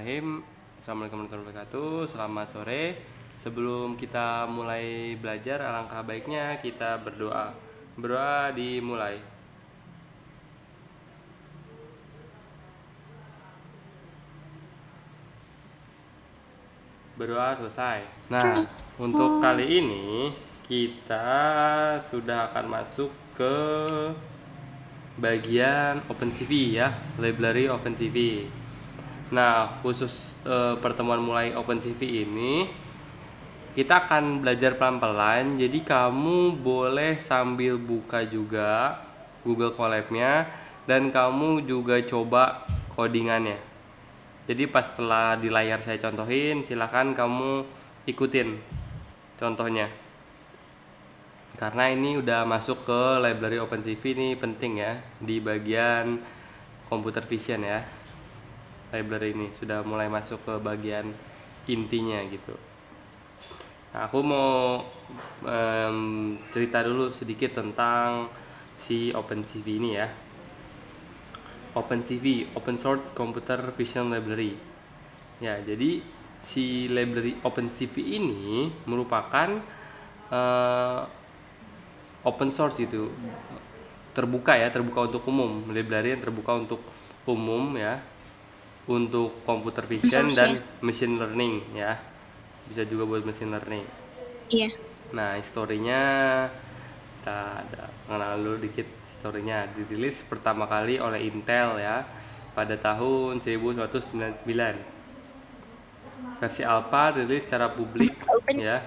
Bismillahirrahmanirrahim. Assalamualaikum warahmatullahi wabarakatuh. Selamat sore. Sebelum kita mulai belajar, alangkah baiknya kita berdoa. Berdoa dimulai. Berdoa selesai. Nah, untuk kali ini kita sudah akan masuk ke bagian OpenCV ya, library OpenCV. Nah, khusus pertemuan mulai OpenCV ini kita akan belajar pelan-pelan. Jadi kamu boleh sambil buka juga Google Colab-nya dan kamu juga coba codingannya. Jadi pas setelah di layar saya contohin, silahkan kamu ikutin contohnya. Karena ini udah masuk ke library OpenCV, ini penting ya di bagian computer vision ya. Library ini sudah mulai masuk ke bagian intinya gitu. Nah, aku mau cerita dulu sedikit tentang si OpenCV ini ya. OpenCV, Open Source Computer Vision Library. Ya, jadi si library OpenCV ini merupakan open source itu, terbuka ya, terbuka untuk umum. Library yang terbuka untuk umum ya, untuk computer vision dan machine learning ya, bisa juga buat machine learning. Iya. Nah, historinya kita ada mengenal dulu dikit historinya. Dirilis pertama kali oleh Intel ya pada tahun 1999. Versi alpha dirilis secara publik ya.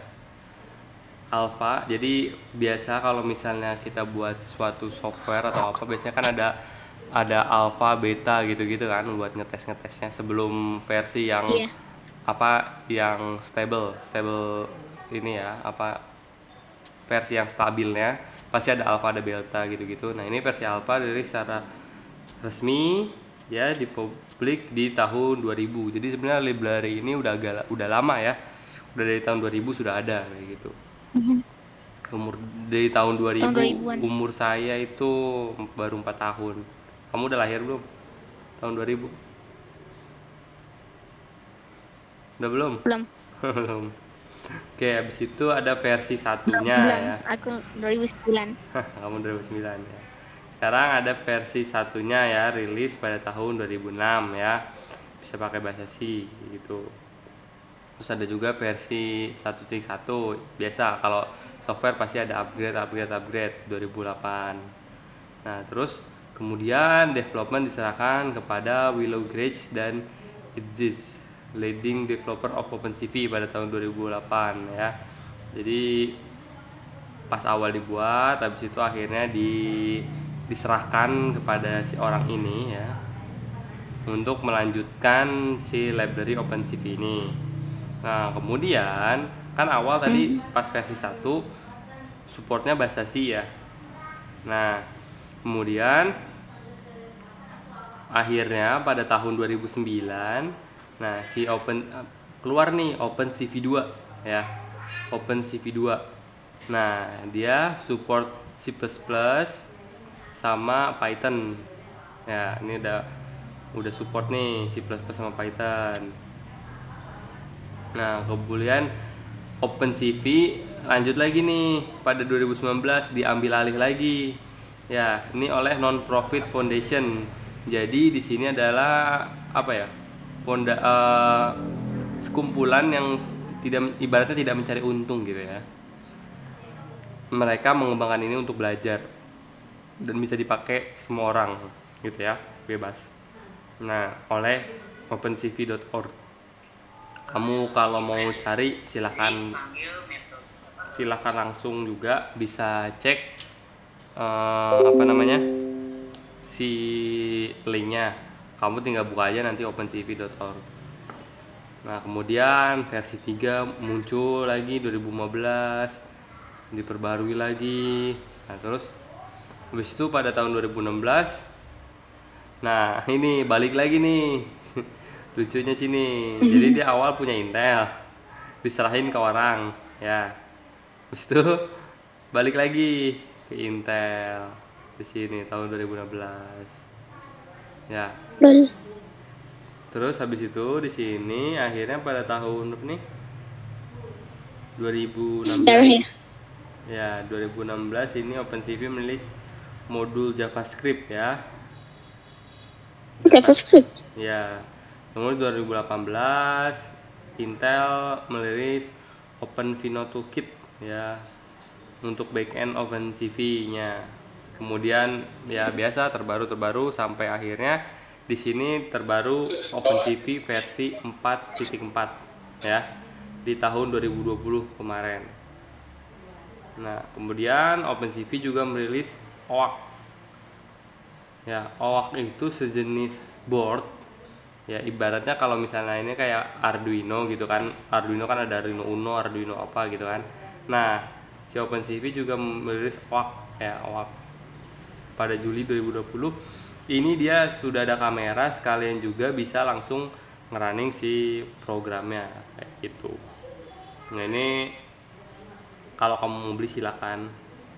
Alpha, jadi biasa kalau misalnya kita buat suatu software atau apa, biasanya kan ada alpha, beta gitu-gitu kan buat ngetesnya sebelum versi yang apa yang stable ini ya, apa versi yang stabilnya pasti ada alpha, ada beta gitu-gitu. Nah, ini versi alpha dari secara resmi ya di publik di tahun 2000. Jadi sebenarnya library ini udah lama ya. Udah dari tahun 2000 sudah ada kayak gitu. Umur dari tahun 2000, umur saya itu baru 4 tahun. Kamu udah lahir belum? Tahun 2000? Udah belum? Belum. Belum. Oke, habis itu ada versi satunya Belum. ya. Aku 2009. Kamu 2009 ya. Sekarang ada versi satunya ya, rilis pada tahun 2006 ya. Bisa pakai bahasa C gitu. Terus ada juga versi 1.1. Biasa kalau software pasti ada upgrade 2008. Nah, terus kemudian development diserahkan kepada Willow Grace dan Idzis, leading developer of OpenCV pada tahun 2008 ya. Jadi pas awal dibuat, habis itu akhirnya diserahkan kepada si orang ini ya untuk melanjutkan si library OpenCV ini. Nah, kemudian kan awal tadi pas versi 1 supportnya bahasa C ya. Nah, kemudian akhirnya pada tahun 2009, nah si keluar nih OpenCV 2 ya. OpenCV 2. Nah, dia support C++ sama Python. Ya, ini udah support nih C++ sama Python. Nah, kemudian OpenCV lanjut lagi nih pada 2019 diambil alih lagi. Ya, ini oleh non-profit foundation. Jadi di sini adalah apa ya? Sekumpulan yang ibaratnya tidak mencari untung gitu ya. Mereka mengembangkan ini untuk belajar dan bisa dipakai semua orang gitu ya, bebas. Nah, oleh opencv.org. Kamu kalau mau cari silahkan langsung juga bisa cek si linknya. Kamu tinggal buka aja nanti opencv.org. Nah, kemudian versi 3 muncul lagi 2015, diperbarui lagi. Nah, terus habis itu pada tahun 2016, nah ini balik lagi nih. Lucunya sini, jadi dia awal punya Intel, diserahin ke orang ya, habis itu balik lagi ke Intel di sini tahun 2016 ya. Terus habis itu di sini akhirnya pada tahun apa nih? 2016. Sejarah ya. Ya, 2016 ini OpenCV merilis modul JavaScript ya. JavaScript. Ya. Kemudian 2018 Intel merilis OpenVINO Toolkit ya untuk backend OpenCV-nya. Kemudian ya biasa terbaru sampai akhirnya di sini terbaru OpenCV versi 4.4 ya di tahun 2020 kemarin. Nah, kemudian OpenCV juga merilis OAK. Ya, OAK itu sejenis board. Ya, ibaratnya kalau misalnya ini kayak Arduino gitu kan. Arduino kan ada Arduino Uno, Arduino apa gitu kan. Nah, si OpenCV juga merilis OAK ya, OAK pada Juli 2020. Ini dia sudah ada kamera, sekalian juga bisa langsung ngerunning si programnya kayak gitu. Nah, ini kalau kamu mau beli silakan,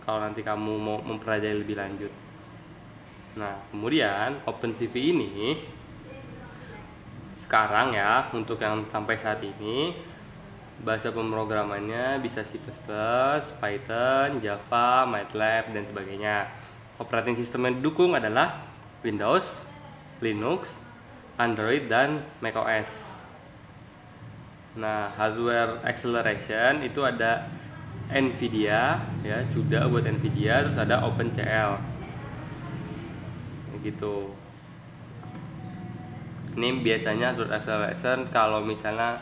kalau nanti kamu mau mempelajari lebih lanjut. Nah, kemudian OpenCV ini sekarang ya untuk yang sampai saat ini bahasa pemrogramannya bisa C++, Python, Java, MATLAB dan sebagainya. Operating system yang didukung adalah Windows, Linux, Android dan macOS. Nah, hardware acceleration itu ada Nvidia ya, CUDA buat Nvidia, terus ada OpenCL. Gitu. Ini biasanya hardware acceleration kalau misalnya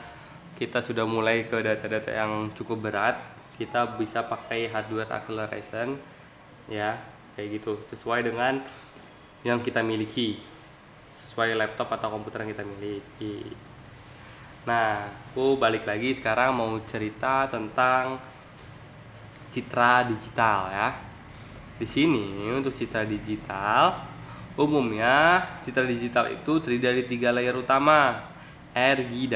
kita sudah mulai ke data-data yang cukup berat, kita bisa pakai hardware acceleration ya, kayak gitu, sesuai dengan yang kita miliki, sesuai laptop atau komputer yang kita miliki. Nah, aku balik lagi sekarang mau cerita tentang citra digital ya. Di sini untuk citra digital, umumnya citra digital itu terdiri dari 3 layer utama, RG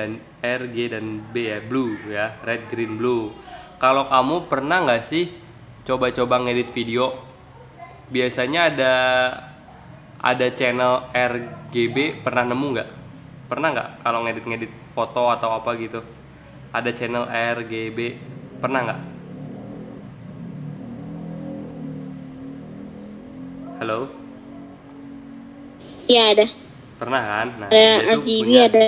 dan B ya, blue ya, red, green, blue. Kalau kamu pernah nggak sih coba-coba ngedit video? Biasanya ada channel RGB, pernah nemu nggak? Pernah nggak kalau ngedit foto atau apa gitu? Ada channel RGB, pernah nggak? Halo? Iya ada. Pernah kan? Nah, Ada dia tuh RGB, punya ada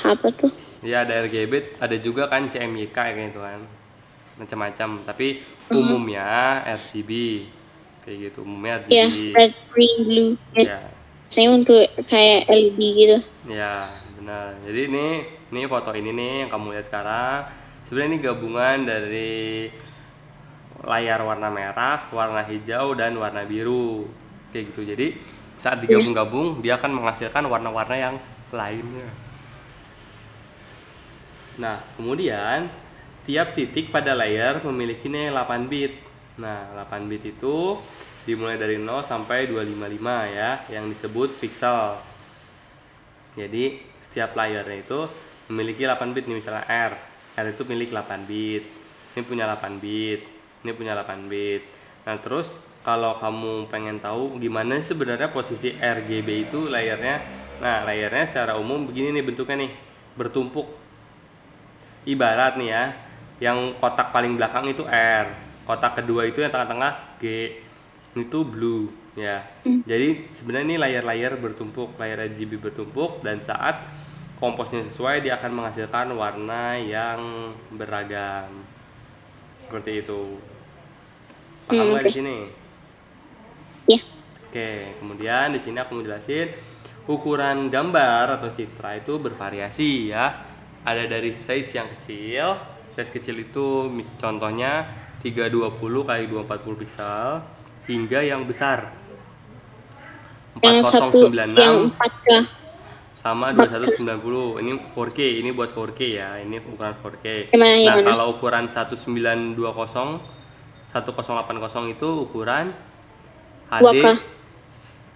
apa tuh? ya ada RGB, ada juga kan CMYK kayak gitu kan. Macam-macam, tapi umumnya RGB. Kayak gitu, umumnya Ya, RGB. red, green, blue. Ya. Biasanya untuk kayak LED gitu. Ya, benar. Jadi ini foto ini nih yang kamu lihat sekarang. Sebenarnya ini gabungan dari layar warna merah, warna hijau dan warna biru. Kayak gitu. Jadi saat digabung-gabung dia akan menghasilkan warna-warna yang lainnya. Nah, kemudian tiap titik pada layar memiliki nilai 8 bit. Nah, 8 bit itu dimulai dari 0 sampai 255 ya, yang disebut pixel. Jadi, setiap layarnya itu memiliki 8 bit nih, misalnya R. R itu milik 8 bit. Ini punya 8 bit. Ini punya 8 bit. Nah, terus kalau kamu pengen tahu gimana sebenarnya posisi RGB itu layarnya. Nah, layarnya secara umum begini nih bentuknya nih, bertumpuk. Ibarat nih ya, yang kotak paling belakang itu R, kotak kedua itu yang tengah-tengah G, itu blue ya. Jadi sebenarnya ini layar-layar bertumpuk, layar RGB bertumpuk, dan saat komposnya sesuai dia akan menghasilkan warna yang beragam. Seperti itu. Paham nggak di sini? Ya. Oke, kemudian di sini aku mau jelasin ukuran gambar atau citra itu bervariasi ya. Ada dari size yang kecil. Size kecil itu contohnya 320 x 240 pixel hingga yang besar Yang satu, 4096 yang 4K. sama 2190. Ini 4K, ini buat 4K ya. Ini ukuran 4K. Gimana? Kalau ukuran 1920 1080 itu ukuran HD 2K.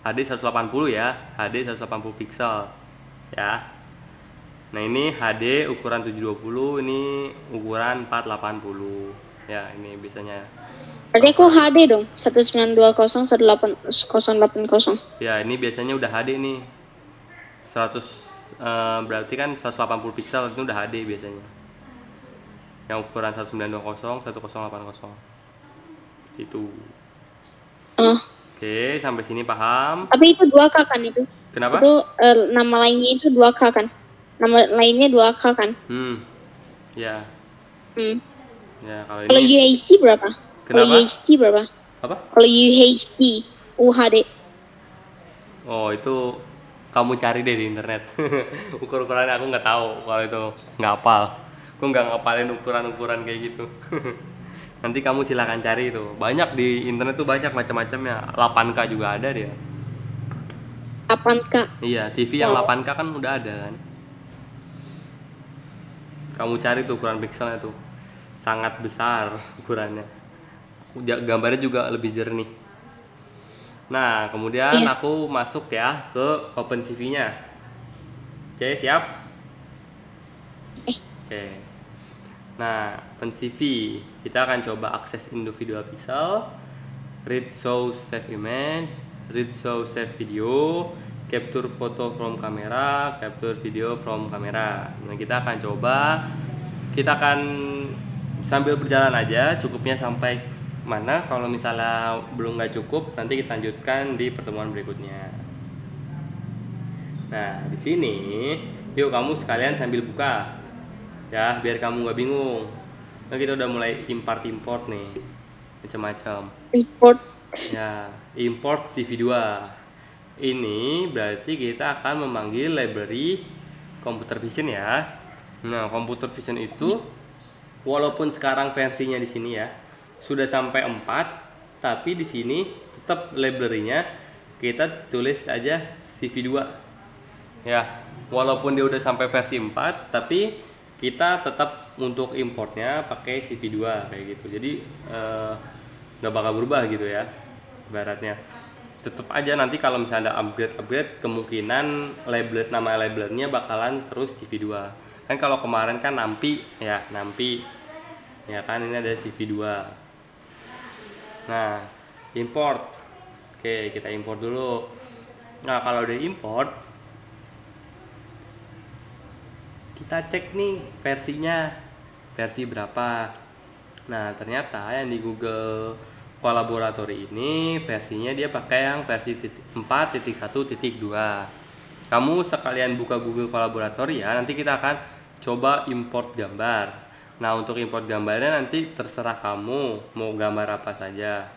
HD 180 ya, HD 180 pixel ya. Nah, ini HD ukuran 720, ini ukuran 480 ya, ini biasanya. Berarti aku HD dong, 1920 1880. Ya, ini biasanya udah HD nih. berarti kan 180 pixel itu udah HD biasanya. Yang ukuran 1920 1080 seperti itu. Oh, Oke, sampai sini paham? tapi itu 2K kan itu? Kenapa? Itu nama lainnya itu 2K kan? Nama lainnya 2K kan? Ya. Hmm. Ya, kalau Kalau ini UHD berapa? Kalau Kenapa? UHD berapa? apa? Kalau UHD. Oh, itu kamu cari deh di internet. Ukur-ukurannya aku nggak tahu, kalau itu nggak hafal. Aku nggak ngapalin ukuran-ukuran kayak gitu. Nanti kamu silakan cari itu. Banyak di internet tuh, banyak macam-macamnya. 8K juga ada dia. 8K. Iya, TV yang Wow. 8K kan udah ada kan. Kamu cari tuh ukuran pixelnya tuh. Sangat besar ukurannya. Gambarnya juga lebih jernih. Nah, kemudian Iya. aku masuk ya ke OpenCV-nya. Oke, siap? Oke. Nah, OpenCV kita akan coba akses individual pixel, read show save image, read show save video, capture photo from camera, capture video from camera. Nah, kita akan coba, kita akan sambil berjalan aja, cukupnya sampai mana. Kalau misalnya belum nggak cukup, nanti kita lanjutkan di pertemuan berikutnya. Nah, di sini yuk kamu sekalian sambil buka ya, biar kamu nggak bingung. Nah, kita udah mulai import nih, macam-macam. Import. Ya, import CV2. Ini berarti kita akan memanggil library computer vision ya. Nah, computer vision itu walaupun sekarang versinya di sini ya sudah sampai 4, tapi di sini tetap library-nya kita tulis aja CV2. Ya, walaupun dia udah sampai versi 4, tapi kita tetap untuk importnya pakai CV2 kayak gitu. Jadi nggak bakal berubah gitu ya, ibaratnya. Tetap aja nanti kalau misalnya ada upgrade, kemungkinan nama labelernya bakalan terus CV2. Kan kalau kemarin kan nampi ya kan, ini ada CV2. Nah, import. Oke, kita import dulu. Nah, kalau udah import, kita cek nih versinya, versi berapa. Nah, ternyata yang di Google Collaboratory ini versinya dia pakai yang versi 4.1.2. Kamu sekalian buka Google Collaboratory ya, nanti kita akan coba import gambar. Nah, untuk import gambarnya nanti terserah kamu mau gambar apa saja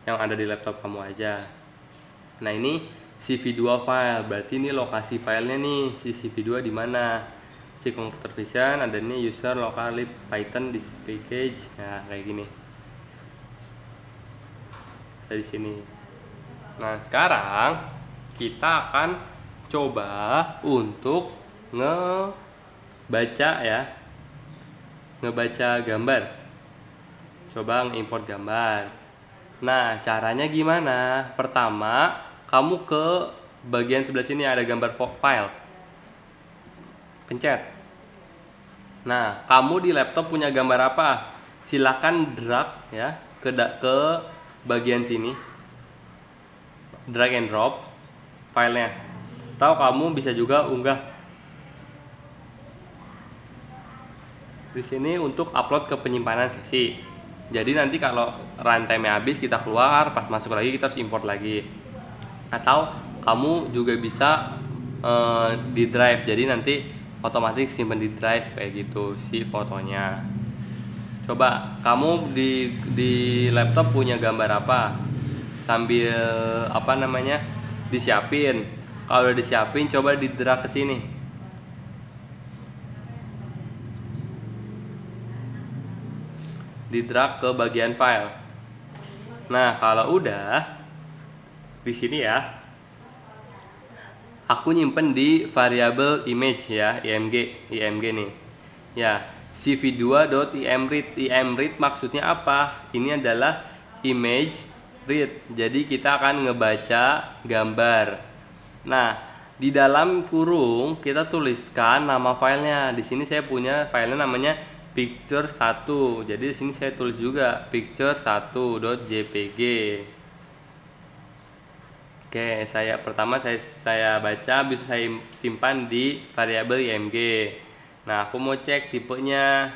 yang ada di laptop kamu aja. Nah, ini CV2 file, berarti ini lokasi filenya nih, si CV2 di mana? Si computer vision ada nih user locally python this package. Nah, kayak gini. Dari sini. Nah, sekarang kita akan coba untuk ngebaca gambar. Coba ngimport gambar. Nah, caranya gimana? Pertama, kamu ke bagian sebelah sini ada gambar file. Pencet. Nah, kamu di laptop punya gambar apa? Silakan drag ya ke bagian sini. Drag and drop filenya. Atau kamu bisa juga unggah di sini untuk upload ke penyimpanan sesi. Jadi nanti kalau runtime-nya habis, kita keluar, pas masuk lagi kita harus import lagi. Atau kamu juga bisa di drive, jadi nanti otomatis simpan di drive kayak gitu si fotonya. Coba kamu di laptop punya gambar apa? Sambil disiapin. Kalau udah disiapin, coba di drag ke sini. Di drag ke bagian file. Nah, kalau udah di sini ya, aku nyimpen di variabel image ya, img nih. Ya, cv2.imread. Imread maksudnya apa? Ini adalah image read. Jadi kita akan ngebaca gambar. Nah, di dalam kurung kita tuliskan nama filenya. Di sini saya punya filenya namanya picture 1. Jadi di sini saya tulis juga picture1.jpg. Oke, saya baca, bisa saya simpan di variabel img. Nah, aku mau cek tipenya.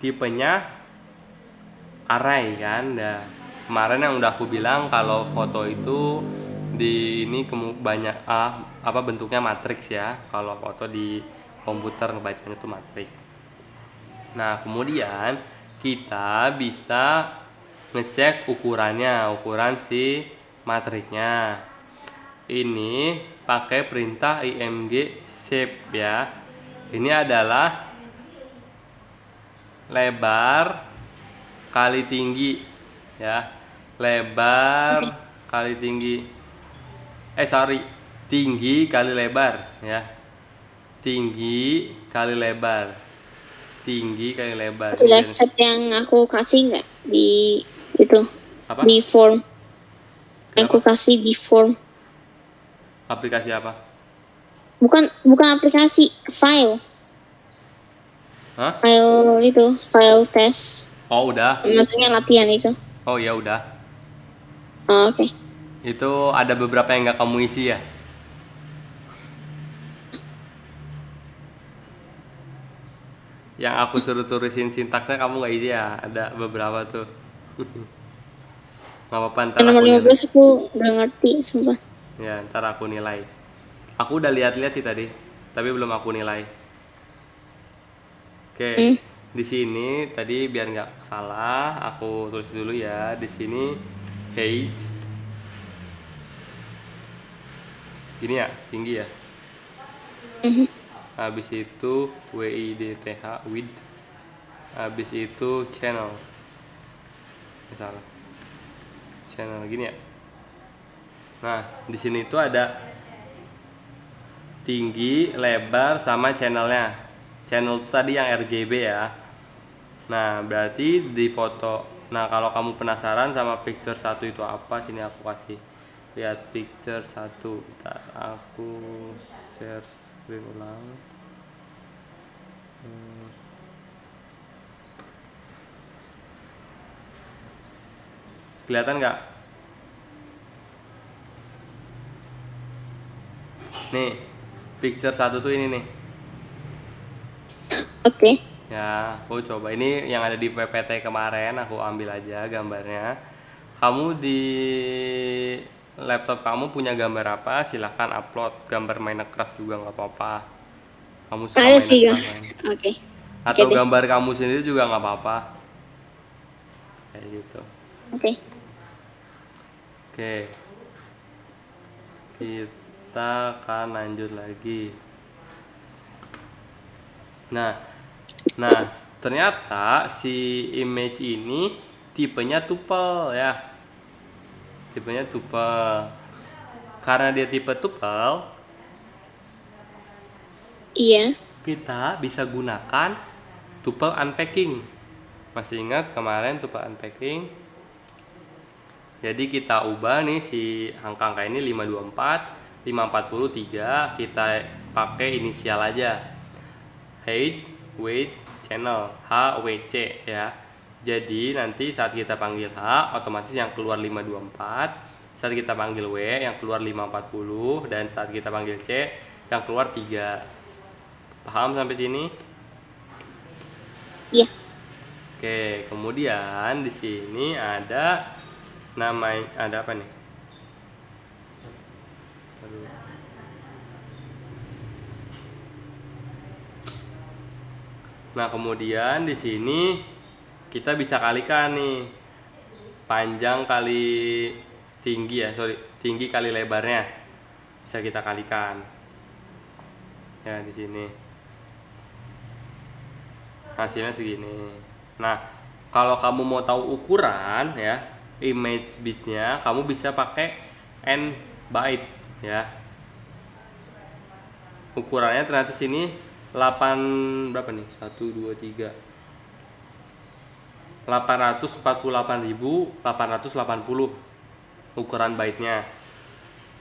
Tipenya array kan. Nah, kemarin yang udah aku bilang kalau foto itu di ini banyak bentuknya matriks ya. Kalau foto di komputer ngebacanya itu matriks. Nah, kemudian kita bisa ngecek ukuran si matriknya. Ini pakai perintah img shape ya. Ini adalah lebar kali tinggi ya. Lebar kali tinggi. Tinggi kali lebar ya. Tinggi kali lebar. Tinggi kali lebar. Sudah accept yang aku kasih nggak di itu? Apa? Di form. Yang aku Kenapa? kasih di form. Aplikasi apa? Bukan aplikasi, file. Hah? File tes. Oh, udah. Maksudnya latihan itu. Oh, ya udah. Oh, oke. Itu ada beberapa yang nggak kamu isi ya? Yang aku suruh tulisin sintaksnya kamu nggak isi ya? Ada beberapa tuh. Nggak apa-apa, ntar Yang nomor aku nilai. 15 aku nggak ngerti, sumpah. Ya, ntar aku nilai. Aku udah lihat-lihat sih tadi, tapi belum aku nilai. Oke, di sini tadi biar nggak salah, aku tulis dulu ya. Di sini height. Gini ya, tinggi ya. Habis itu width. Habis itu channel. Salah. Channel gini ya. Nah, di sini itu ada tinggi, lebar, sama channelnya. Channel itu tadi yang RGB ya. Nah, berarti di foto. Nah, kalau kamu penasaran sama picture 1 itu apa, sini aku kasih lihat picture 1. Bentar, aku share screen ulang. Kelihatan nggak? Nih, picture 1 tuh ini nih. Oke. Ya, aku coba ini yang ada di PPT kemarin, aku ambil aja gambarnya. Kamu di laptop kamu punya gambar apa? Silahkan upload gambar Minecraft juga nggak apa-apa. Kamu suka Ada sih, Minecraft kan? Oke. Atau Oke deh. gambar kamu sendiri juga nggak apa-apa. Kayak gitu. Oke. Oke. Kita akan lanjut lagi. Nah, ternyata si image ini tipenya tuple ya. Tipenya tuple. Karena dia tipe tuple, Iya. kita bisa gunakan tuple unpacking. Masih ingat kemarin tuple unpacking? Jadi kita ubah nih si angka-angka ini 524, 543, kita pakai inisial aja. Height, weight, channel, HWC ya. Jadi nanti saat kita panggil H, otomatis yang keluar 524, saat kita panggil W yang keluar 540, dan saat kita panggil C yang keluar 3. Paham sampai sini? Iya. Oke, kemudian di sini ada apa nih? Aduh. Nah, kemudian di sini kita bisa kalikan nih. Panjang kali tinggi ya, tinggi kali lebarnya. Bisa kita kalikan. Ya, di sini. Hasilnya segini. Nah, kalau kamu mau tahu ukuran ya, image bitsnya, kamu bisa pakai n bytes ya. Ukurannya ternyata sini 8 berapa nih? 1 2 3 848.880 ukuran byte-nya.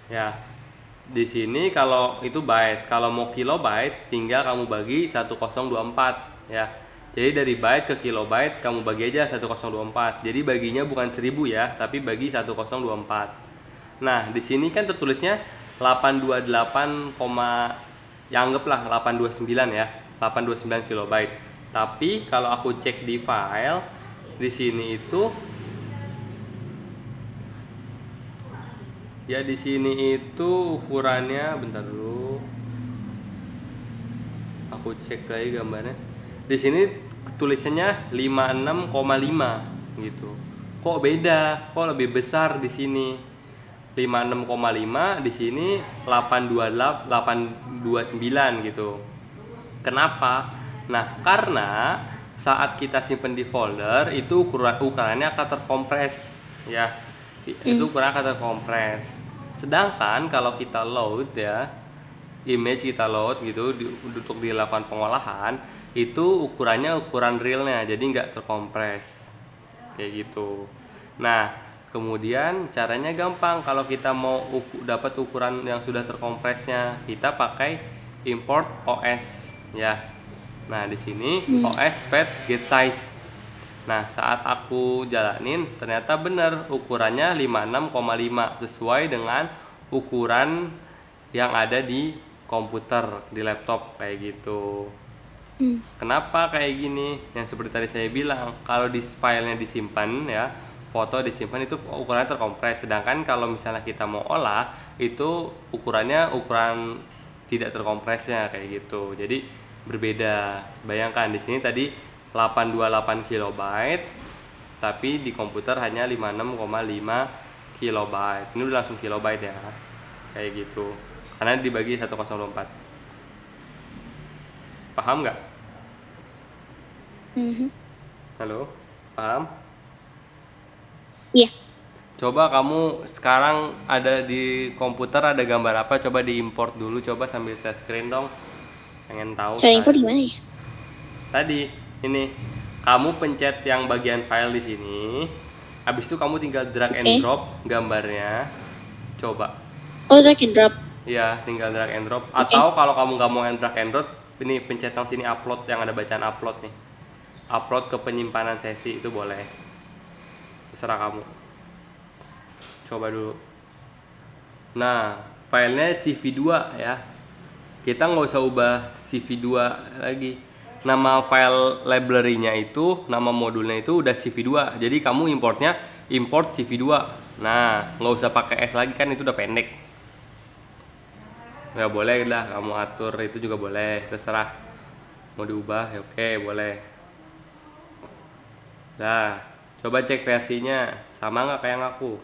Ya. Di sini kalau itu byte, kalau mau kilobyte tinggal kamu bagi 1024 ya. Jadi dari byte ke kilobyte kamu bagi aja 1024. Jadi baginya bukan 1000 ya, tapi bagi 1024. Nah, di sini kan tertulisnya 828, ya anggaplah 829 ya. 829 kilobyte. Tapi kalau aku cek di file di sini itu ya di sini itu ukurannya, bentar dulu. Aku cek lagi gambarnya. Di sini tulisannya 56,5 gitu. Kok beda? Kok lebih besar di sini? 56,5 di sini 828 829 gitu. Kenapa? Nah, karena saat kita simpen di folder itu ukurannya akan terkompres ya. Itu ukuran akan terkompres. Sedangkan kalau kita load ya, image kita load gitu untuk dilakukan pengolahan, itu ukurannya ukuran realnya, jadi nggak terkompres kayak gitu. Nah, kemudian caranya gampang. Kalau kita mau dapat ukuran yang sudah terkompresnya, kita pakai import OS ya. Nah, di sini OS pet get size. Nah, saat aku jalanin ternyata benar ukurannya 56,5 sesuai dengan ukuran yang ada di komputer, di laptop kayak gitu. Kenapa kayak gini? Yang seperti tadi saya bilang, kalau di filenya disimpan ya, foto disimpan itu ukurannya terkompres. Sedangkan kalau misalnya kita mau olah, itu ukurannya ukuran tidak terkompresnya kayak gitu. Jadi berbeda. Bayangkan di sini tadi 828 kilobyte, tapi di komputer hanya 56,5 kilobyte. Ini udah langsung kilobyte ya, kayak gitu. Karena dibagi 1024. Paham nggak? Halo, paham? Iya. Coba kamu sekarang ada di komputer, ada gambar apa? Coba diimport dulu, coba sambil share screen dong. Pengen tahu. Cara import gimana ya? Tadi ini kamu pencet yang bagian file di sini. Habis itu kamu tinggal drag and drop gambarnya. Coba. Oh, drag and drop. Iya, tinggal drag and drop. Atau kalau kamu nggak mau drag and drop, ini pencet yang sini upload, yang ada bacaan upload nih. Upload ke penyimpanan sesi itu boleh. Terserah kamu. Coba dulu. Nah, filenya CV2 ya. Kita nggak usah ubah CV2 lagi. Nama file library-nya itu, nama modulnya itu udah CV2. Jadi kamu importnya import CV2. Nah, nggak usah pakai S lagi kan, itu udah pendek. Ya boleh lah, kamu atur itu juga boleh, terserah. Mau diubah ya oke, boleh. Nah, coba cek versinya sama nggak kayak yang aku.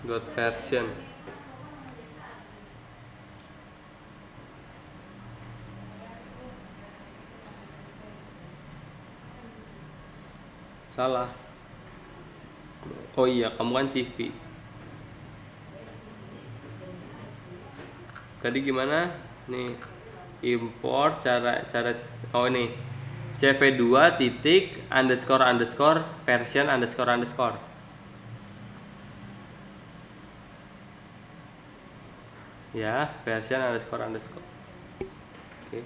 Dot version. Salah. Oh iya, kamu kan CV. Tadi gimana? Nih, import cara oh ini CV2 titik underscore underscore version underscore underscore. Ya, version underscore underscore. Oke.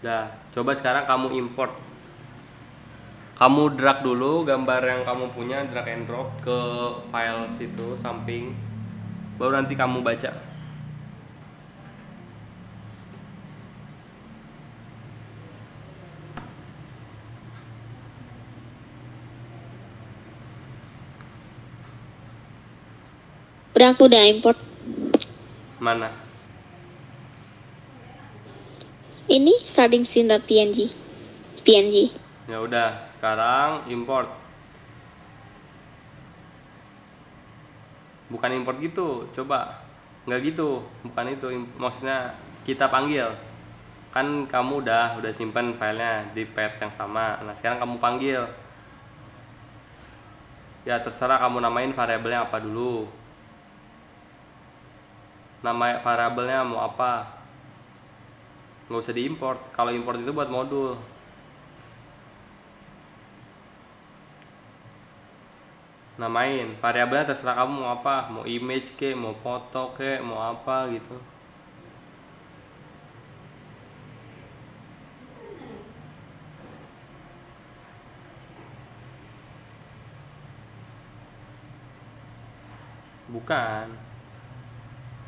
Dah, coba sekarang kamu import. Kamu drag dulu gambar yang kamu punya, drag and drop ke file situ samping. Baru nanti kamu baca. Udah, aku udah import. Mana? Ini starting scene.png. PNG. Ya udah, sekarang import. Bukan import gitu, coba. Nggak gitu, bukan itu. Maksudnya kita panggil. Kan kamu udah simpan filenya di path yang sama. Nah, sekarang kamu panggil. Ya terserah kamu namain variabelnya apa dulu. Nama variabelnya mau apa? Nggak usah diimport. Kalau import itu buat modul. Namain variabelnya terserah kamu mau apa, mau image ke, mau foto ke, mau apa gitu. Bukan.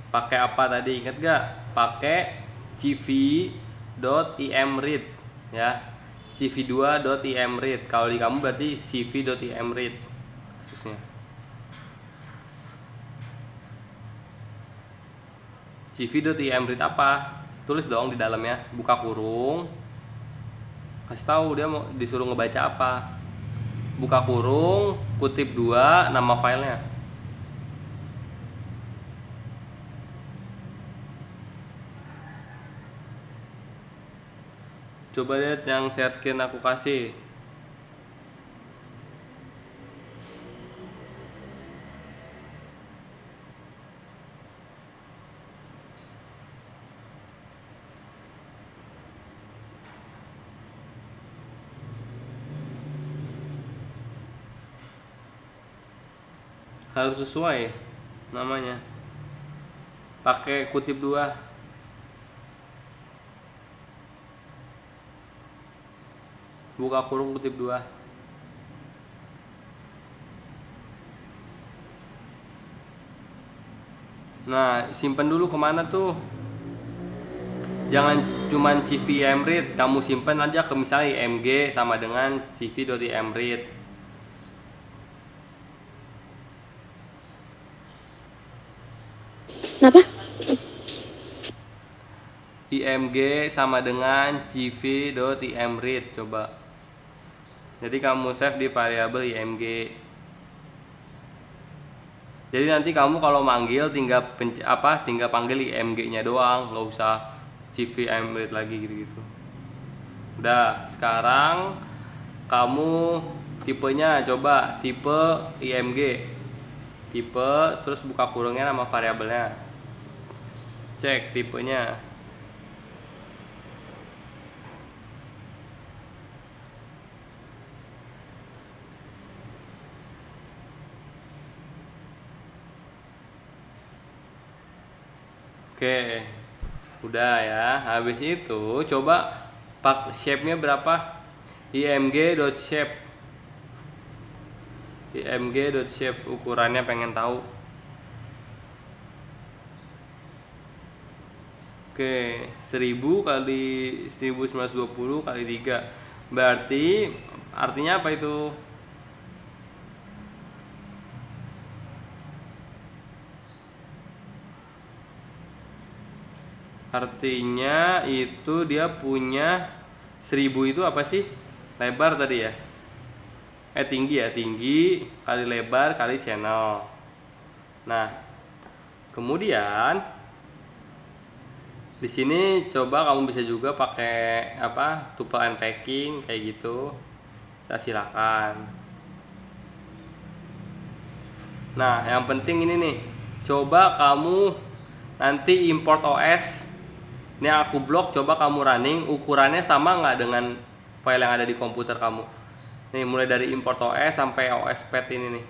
Pakai apa tadi? Ingat gak? Pakai cv.imread ya. cv2.imread. Kalau di kamu berarti cv.imread kasusnya. cv.imread apa? Tulis dong di dalamnya, buka kurung. Kasih tahu dia mau disuruh ngebaca apa. Buka kurung, kutip 2 nama filenya. Coba lihat yang share screen aku kasih. Harus sesuai namanya. Pakai kutip 2. Buka kurung kutip 2. Nah, simpen dulu kemana tuh? Jangan cuman cv.imread, kamu simpen aja ke misalnya img sama dengan cv.imread. Kenapa? img sama dengan cv.imread coba. Jadi kamu save di variabel img. Jadi nanti kamu kalau manggil tinggal tinggal panggil img-nya doang, nggak usah cv.imread lagi gitu-gitu. Udah, sekarang kamu tipenya coba tipe img. Tipe terus buka kurungnya nama variabelnya. Cek tipenya. Oke, udah ya. Habis itu coba pak shape-nya berapa? img.shape. img.shape ukurannya pengen tahu. Oke, 1000 kali 1920 kali 3. Berarti artinya apa itu? Artinya itu dia punya 1000 itu apa sih? Lebar tadi ya? Tinggi ya, tinggi kali lebar kali channel. Nah, kemudian di sini coba kamu bisa juga pakai tuple unpacking kayak gitu. Saya silakan. Nah, yang penting ini nih. Coba kamu nanti import OS. Ini aku blok, coba kamu running, ukurannya sama nggak dengan file yang ada di komputer kamu. Nih, mulai dari import OS sampai OS pad ini nih.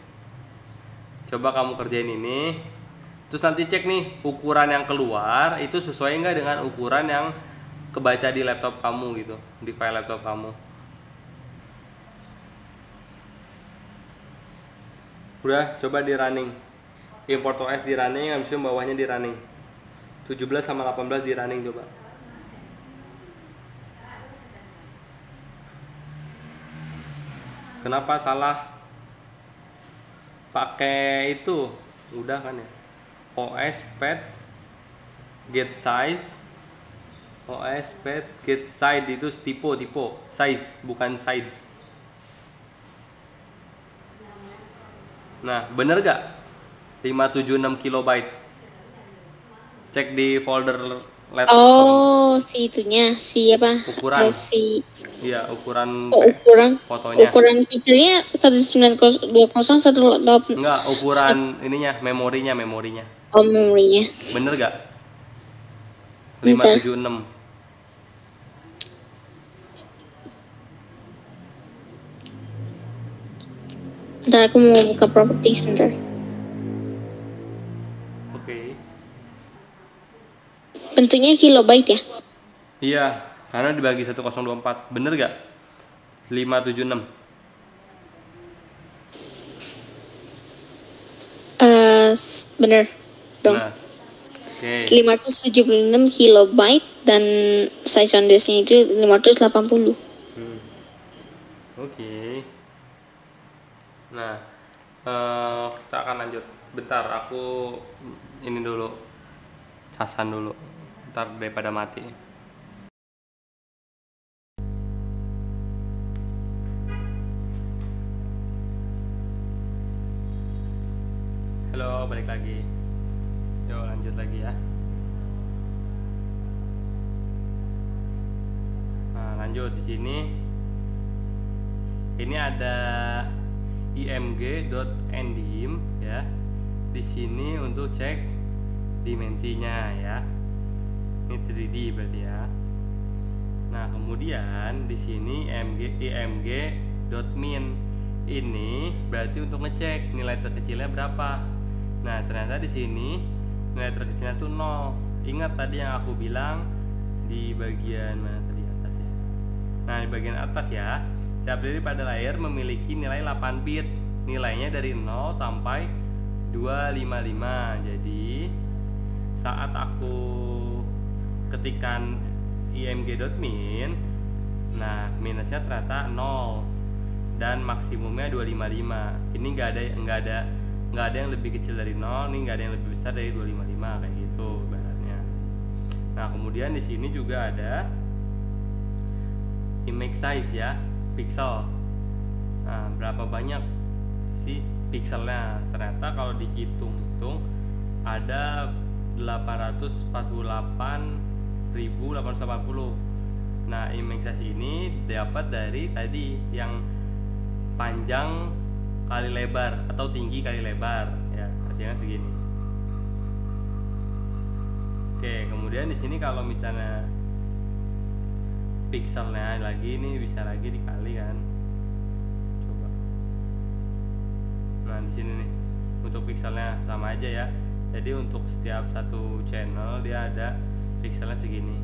Coba kamu kerjain ini. Terus nanti cek nih, ukuran yang keluar itu sesuai nggak dengan ukuran yang kebaca di laptop kamu gitu, di file laptop kamu. Udah, coba di running. Import OS di running, habis itu bawahnya di running. 17 sama 18 di running coba. Kenapa salah pakai itu? Udah kan ya. OS pad get size. OS pad get size itu tipe size bukan side. Nah, bener gak? 576 kilobyte. Cek di folder laptop. Oh, si itunya, si apa? Ukuran. Si Iya, ukuran fotonya. Ukuran kecilnya 1920 Enggak, ukuran ininya, memorinya. Oh, memorinya. Bener gak? 576. Ntar aku mau buka properti sebentar. Oke. Bentuknya kilobyte ya? Iya, karena dibagi 1024. Bener gak? 576. Bener dong. Nah, oke. 576 kilobyte dan size on disknya itu 580. Oke. Nah, kita akan lanjut. Bentar, aku ini dulu, casan dulu. Ntar daripada mati. Halo, balik lagi. Yuk lanjut lagi ya. Nah, lanjut di sini. Ini ada img.ndim ya. Di sini untuk cek dimensinya ya. Ini 3D berarti ya. Nah, kemudian di sini img.min ini berarti untuk ngecek nilai terkecilnya berapa. Nah, ternyata di sini nilai terkecilnya tuh 0. Ingat tadi yang aku bilang di bagian mana tadi atas ya. Nah, di bagian atas ya, setiap diri pada layar memiliki nilai 8 bit. Nilainya dari 0 sampai 255. Jadi, saat aku ketikkan img.min, nah minusnya ternyata 0 dan maksimumnya 255. Ini nggak ada yang lebih kecil dari 0, ini nggak ada yang lebih besar dari 255 kayak gitu ibaratnya. Nah, kemudian di sini juga ada image size ya, pixel. Nah, berapa banyak sih pixelnya? Ternyata kalau dihitung-hitung ada 848.880. Nah, image size ini dapat dari tadi yang panjang kali lebar atau tinggi kali lebar ya, hasilnya segini. Oke, kemudian di sini kalau misalnya pixelnya lagi ini bisa lagi dikali kan. Coba. Nah, di sini nih untuk pixelnya sama aja ya. Jadi untuk setiap satu channel dia ada pixelnya segini.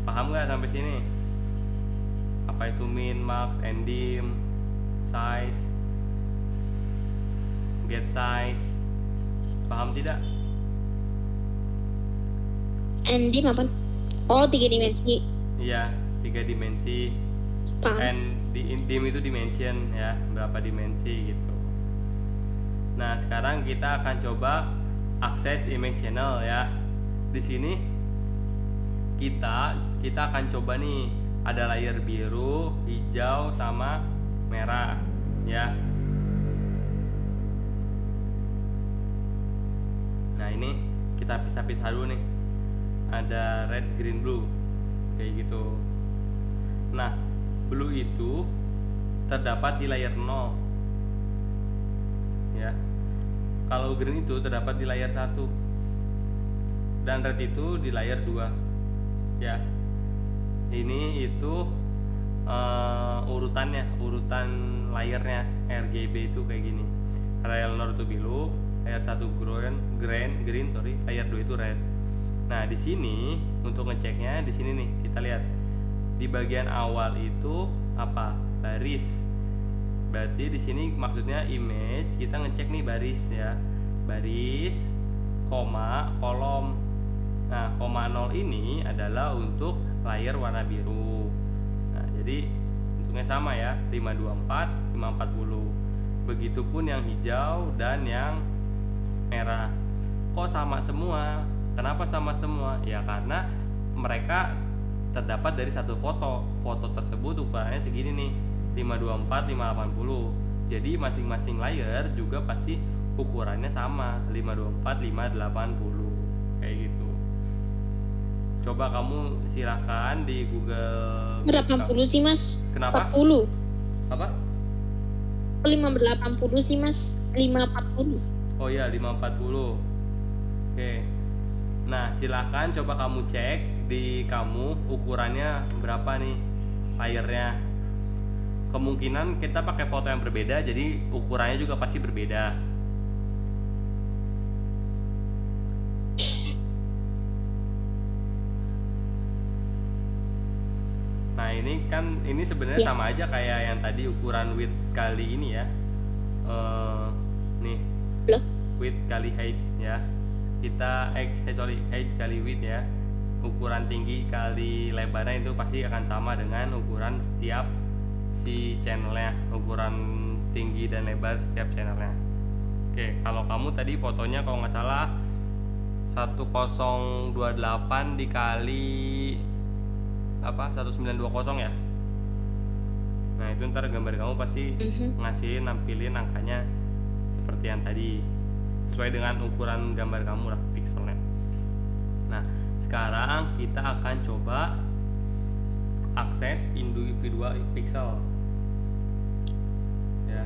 Paham nggak sampai sini? Apa itu min, max, ndim, size, get size? Paham tidak? Ndim apa? Oh, 3 dimensi. Iya, 3 dimensi. Paham. And di dim itu dimension ya, berapa dimensi gitu. Nah, sekarang kita akan coba akses image channel ya. Di sini kita akan coba nih, ada layer biru, hijau sama merah ya. Nah, ini kita pisah-pisah dulu nih. Ada red, green, blue kayak gitu. Nah, blue itu terdapat di layer 0 ya. Kalau green itu terdapat di layar 1 dan red itu di layar 2 ya. Ini itu urutan layarnya RGB itu kayak gini. Layar 0 itu biru, layar 1 green, layar 2 itu red. Nah, di sini untuk ngeceknya di sini nih, kita lihat di bagian awal itu apa? Baris. Berarti di sini maksudnya image, kita ngecek nih baris ya. Baris, koma, kolom. Nah, koma 0 ini adalah untuk layar warna biru. Nah, jadi bentuknya sama ya, 524, 540. Begitupun yang hijau dan yang merah. Kok sama semua? Kenapa sama semua? Ya karena mereka terdapat dari satu foto. Foto tersebut ukurannya segini nih, 524, 580. Jadi masing-masing layer juga pasti ukurannya sama, 524, 580 kayak gitu. Coba kamu silahkan di Google. Berapa 80 sih, Mas? Kenapa? 40. Apa? 580 sih, Mas. 540. Oh iya, 540. Oke. Nah, silahkan coba kamu cek di kamu ukurannya berapa nih. layernya. Kemungkinan kita pakai foto yang berbeda, jadi ukurannya juga pasti berbeda. Nah ini kan, ini sebenarnya Ya. sama aja kayak yang tadi ukuran width kali ini ya. Nih Loh, width kali height ya. Kita height kali width ya. Ukuran tinggi kali lebarnya itu pasti akan sama dengan ukuran setiap si channelnya, ukuran tinggi dan lebar setiap channelnya. Oke, kalau kamu tadi fotonya kalau nggak salah 1028 dikali apa 1920 ya. Nah itu ntar gambar kamu pasti ngasihin nampilin angkanya seperti yang tadi, sesuai dengan ukuran gambar kamu lah pixelnya. Nah sekarang kita akan coba akses individual pixel ya.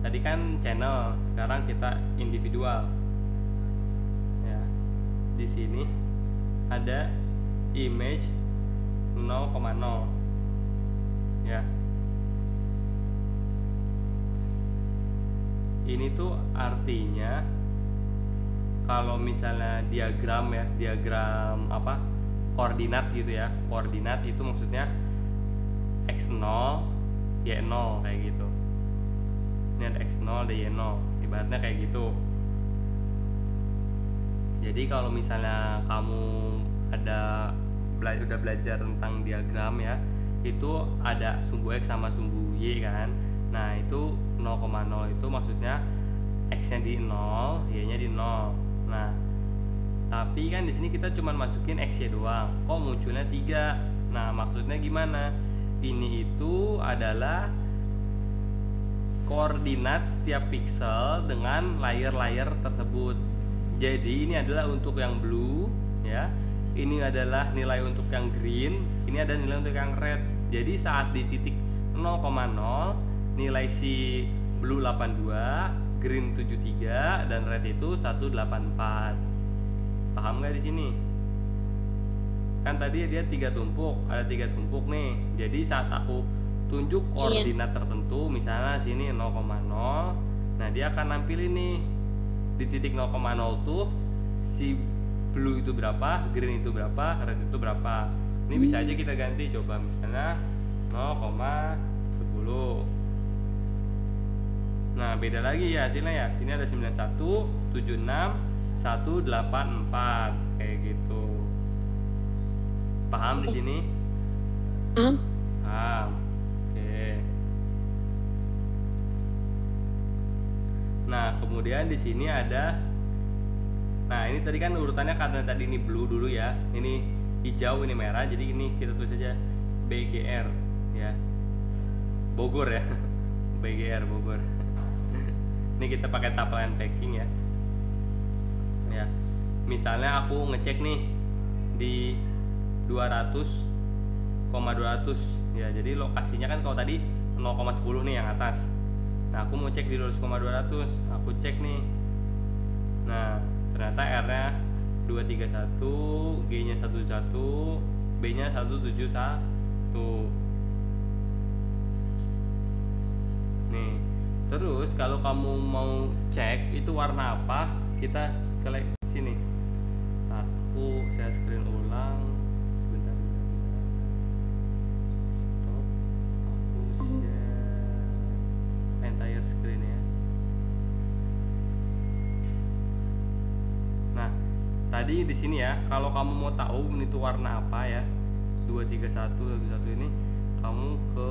Tadi kan channel, sekarang kita individual ya. Di sini ada image 0,0 ya. Ini tuh artinya kalau misalnya diagram ya, diagram apa, koordinat gitu ya. Koordinat itu maksudnya x0 y0 kayak gitu. Ini ada x0 ada y0, ibaratnya kayak gitu. Jadi kalau misalnya kamu udah belajar tentang diagram ya, itu ada sumbu x sama sumbu y kan. Nah itu 0,0 itu maksudnya x-nya di 0, y-nya di 0. Nah tapi kan di sini kita cuma masukin x-y doang, kok munculnya 3. Nah maksudnya gimana? Ini itu adalah koordinat setiap pixel dengan layer-layer tersebut. Jadi ini adalah untuk yang blue ya, ini adalah nilai untuk yang green, ini ada nilai untuk yang red. Jadi saat di titik 0,0 nilai si blue 82, green 73 dan red itu 184. Paham nggak di sini? Kan tadi dia 3 tumpuk, ada 3 tumpuk nih. Jadi saat aku tunjuk koordinat tertentu, misalnya sini 0,0, nah dia akan nampilin nih di titik 0,0 tuh si blue itu berapa, green itu berapa, red itu berapa. Ini bisa aja kita ganti, coba misalnya 0,10. Nah beda lagi ya hasilnya ya, sini ada 91, 76, 184 kayak gitu. Paham di sini? paham. Paham. Oke. Nah, kemudian di sini ada, nah ini tadi kan urutannya karena tadi ini blue dulu ya, ini hijau, ini merah, jadi ini kita tulis aja BGR ya, Bogor ya, BGR Bogor. Ini kita pakai table and packing ya. Ya, misalnya aku ngecek nih di 200,200 ya, jadi lokasinya kan kalau tadi 0,10 nih yang atas. Nah aku mau cek di 200,200, aku cek nih. Nah ternyata R nya 231, G nya 11, B nya 171. Nih terus kalau kamu mau cek itu warna apa, kita klik sini. Saya screen ulang. Bentar. Stop. Aku share entire screen ya. Nah, tadi di sini ya, kalau kamu mau tahu itu warna apa ya, 231 ini, kamu ke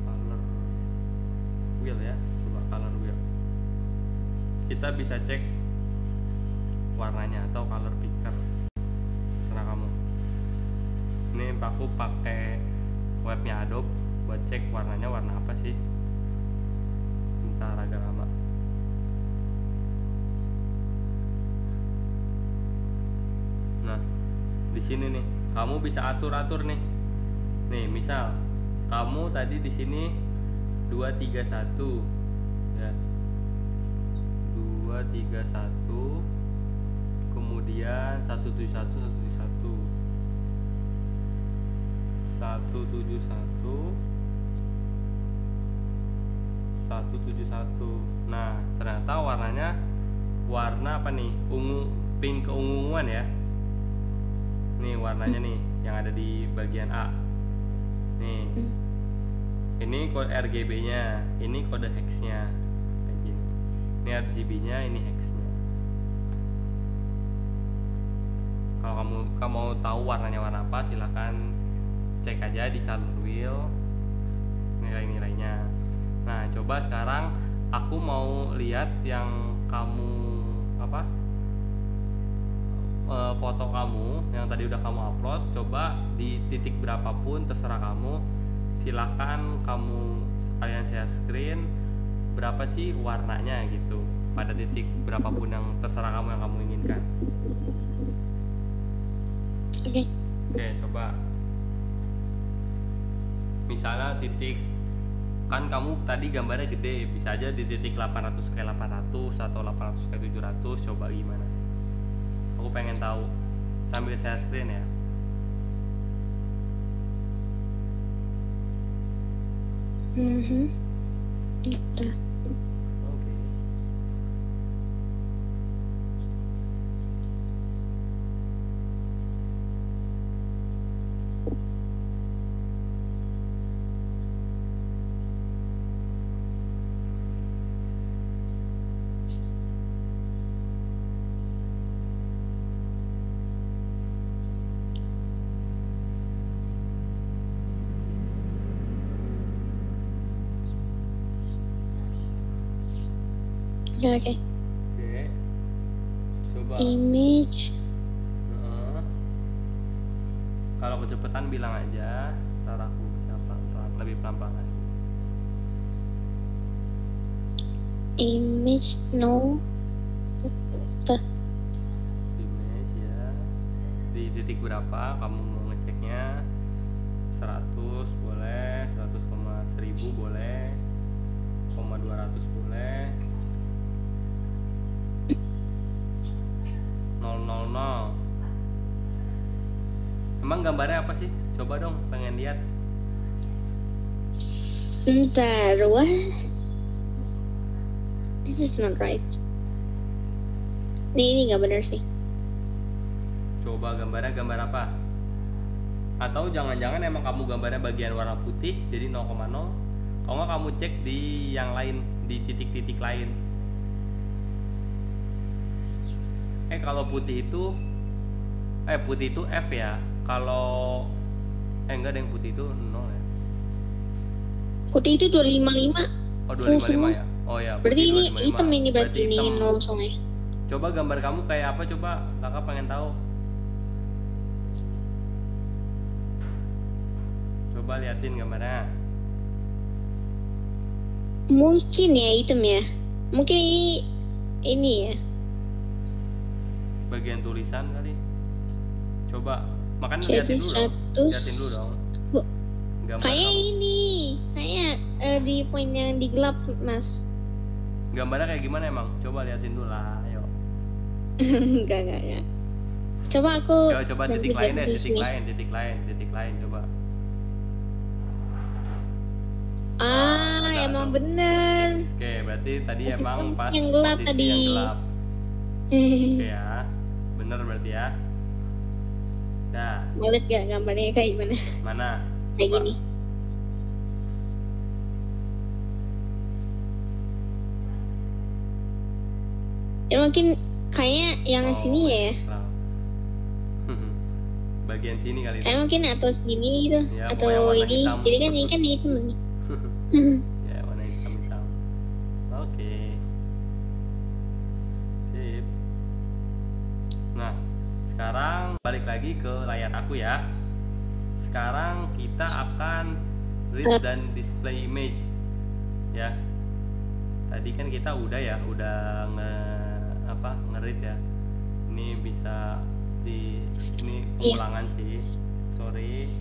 color wheel ya, coba color wheel. Kita bisa cek warnanya atau color picker, terserah kamu. Ini aku pakai webnya Adobe buat cek warnanya warna apa sih. Bentar agak lama. Nah di sini nih kamu bisa atur nih. Nih misal kamu tadi di sini 231 ya, 231 kemudian 171 Nah, ternyata warnanya warna apa nih? Ungu, pink keunguan ya. Nih warnanya nih yang ada di bagian A. Nih. Ini kode RGB-nya, ini kode hex-nya. Kayak gini. Ini RGB-nya, ini hex-nya. Kalau kamu mau tahu warnanya warna apa, silahkan cek aja di color wheel nilai-nilainya. Nah, coba sekarang aku mau lihat yang kamu foto kamu yang tadi udah kamu upload. Coba di titik berapapun terserah kamu, silahkan kamu sekalian share screen berapa sih warnanya gitu pada titik berapapun yang terserah kamu yang kamu inginkan. Oke. Oke, coba misalnya titik, kan kamu tadi gambarnya gede, bisa aja di titik 800 ke 800 atau 800 ke 700. Coba gimana, aku pengen tahu sambil share screen ya. Bentar. Oke. Oke. Oke. Coba. Image. Heeh. Kalau kecepatan bilang aja, ntar aku bisa pelan-pelan, lebih pelan-pelan lagi. Image no. Bentar. Image ya. Di titik berapa kamu mau ngeceknya? 100 boleh, 100,1000 boleh, 200 boleh, 000. Emang gambarnya apa sih? Coba dong, pengen lihat. Bentar, what? This is not right. Ini nggak benar sih. Coba gambarnya gambar apa? Atau jangan-jangan emang kamu gambarnya bagian warna putih jadi 0,0. Kalau nggak kamu cek di yang lain, di titik-titik lain. Kalau putih itu F ya. Kalau enggak ada yang putih itu 0 ya. Putih itu 255. Oh, Full 255 semua. ya. Oh ya. Berarti putih ini 255. hitam ini berarti ini hitam. 0 soalnya. Coba gambar kamu kayak apa, coba kakak pengen tahu. Coba liatin gambarnya. Mungkin ya hitam ya. Mungkin ini ya. Bagian tulisan kali. Coba makan Jadi liatin dulu dong. 100. Liatin dulu dong. Gambar Kayak kamu. ini. Kayak di poin yang di gelap, Mas. Gambarnya kayak gimana emang? Coba liatin dulu lah, ayo. Enggak. Coba aku Coba titik lain deh, titik lain coba. Emang bener. Oke, berarti tadi Berarti emang pas yang gelap posisi tadi. yang gelap. Oke ya, bener berarti ya. Dah, Mau lihat gak gambarnya kayak gimana? mana? Kayak Coba. gini. Ya mungkin kayak yang sini ya. Wow. Bagian sini kali Kayak mungkin atau sini gitu. Ya, Atau mau yang warna ini. hitam. Jadi kan ini kan hitam nih. Ya, warna hitam. Oke. Sip. Nah, sekarang balik lagi ke layar aku ya. Sekarang kita akan read dan display image. Ya. Tadi kan kita udah nge-read ya. Ini bisa ini pengulangan sih. Sorry.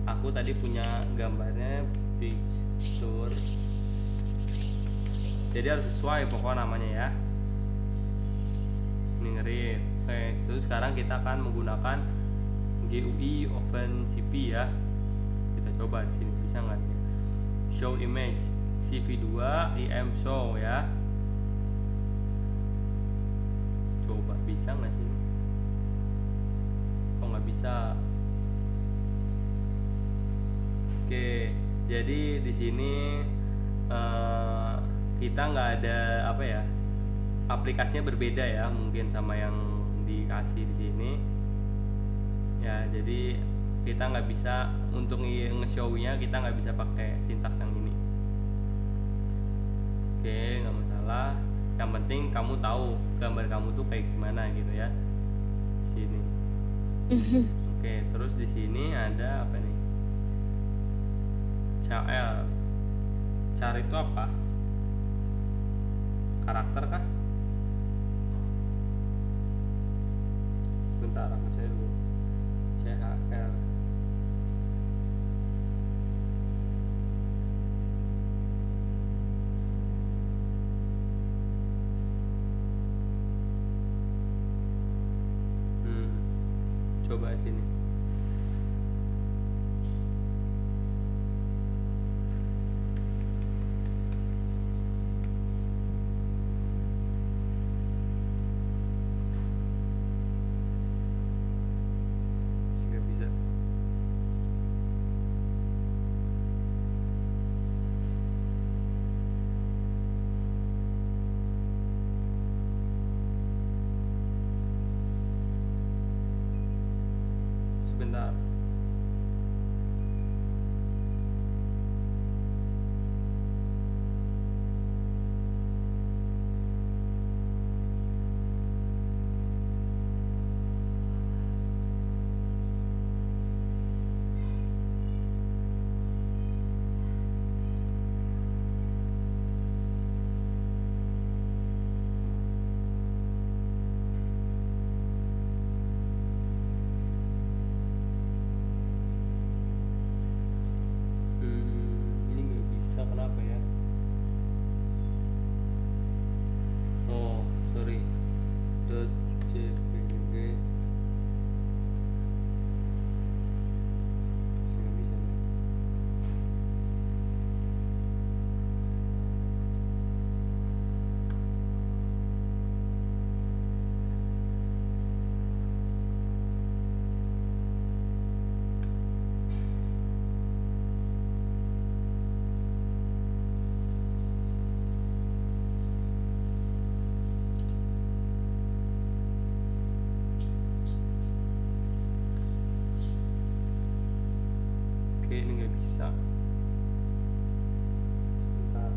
Aku tadi punya gambarnya picture. Jadi harus sesuai pokoknya namanya ya. Ini nge-read. Oke, terus sekarang kita akan menggunakan GUI OpenCV ya. Kita coba di sini bisa nggak nih? Show image CV2 IM show ya. Coba bisa nggak sih? Oh nggak bisa. Oke, jadi di sini kita nggak ada apa ya, aplikasinya berbeda ya mungkin sama yang dikasih di sini ya. Jadi kita nggak bisa untuk nge-show-nya, kita nggak bisa pakai sintaks yang ini. Oke, nggak masalah, yang penting kamu tahu gambar kamu tuh kayak gimana gitu ya di sini. Oke, terus di sini ada apa nih? CL. Char itu apa? Karakter kah? Sebentar, aku cari dulu. CHR. Coba sini. Nggak bisa. Sebentar. Ini nggak bisa, kenapa ya? Oh, sorry. .jpg nggak bisa nih. Oke, ini nggak bisa. Sebentar.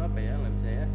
Kenapa ya nggak bisa ya?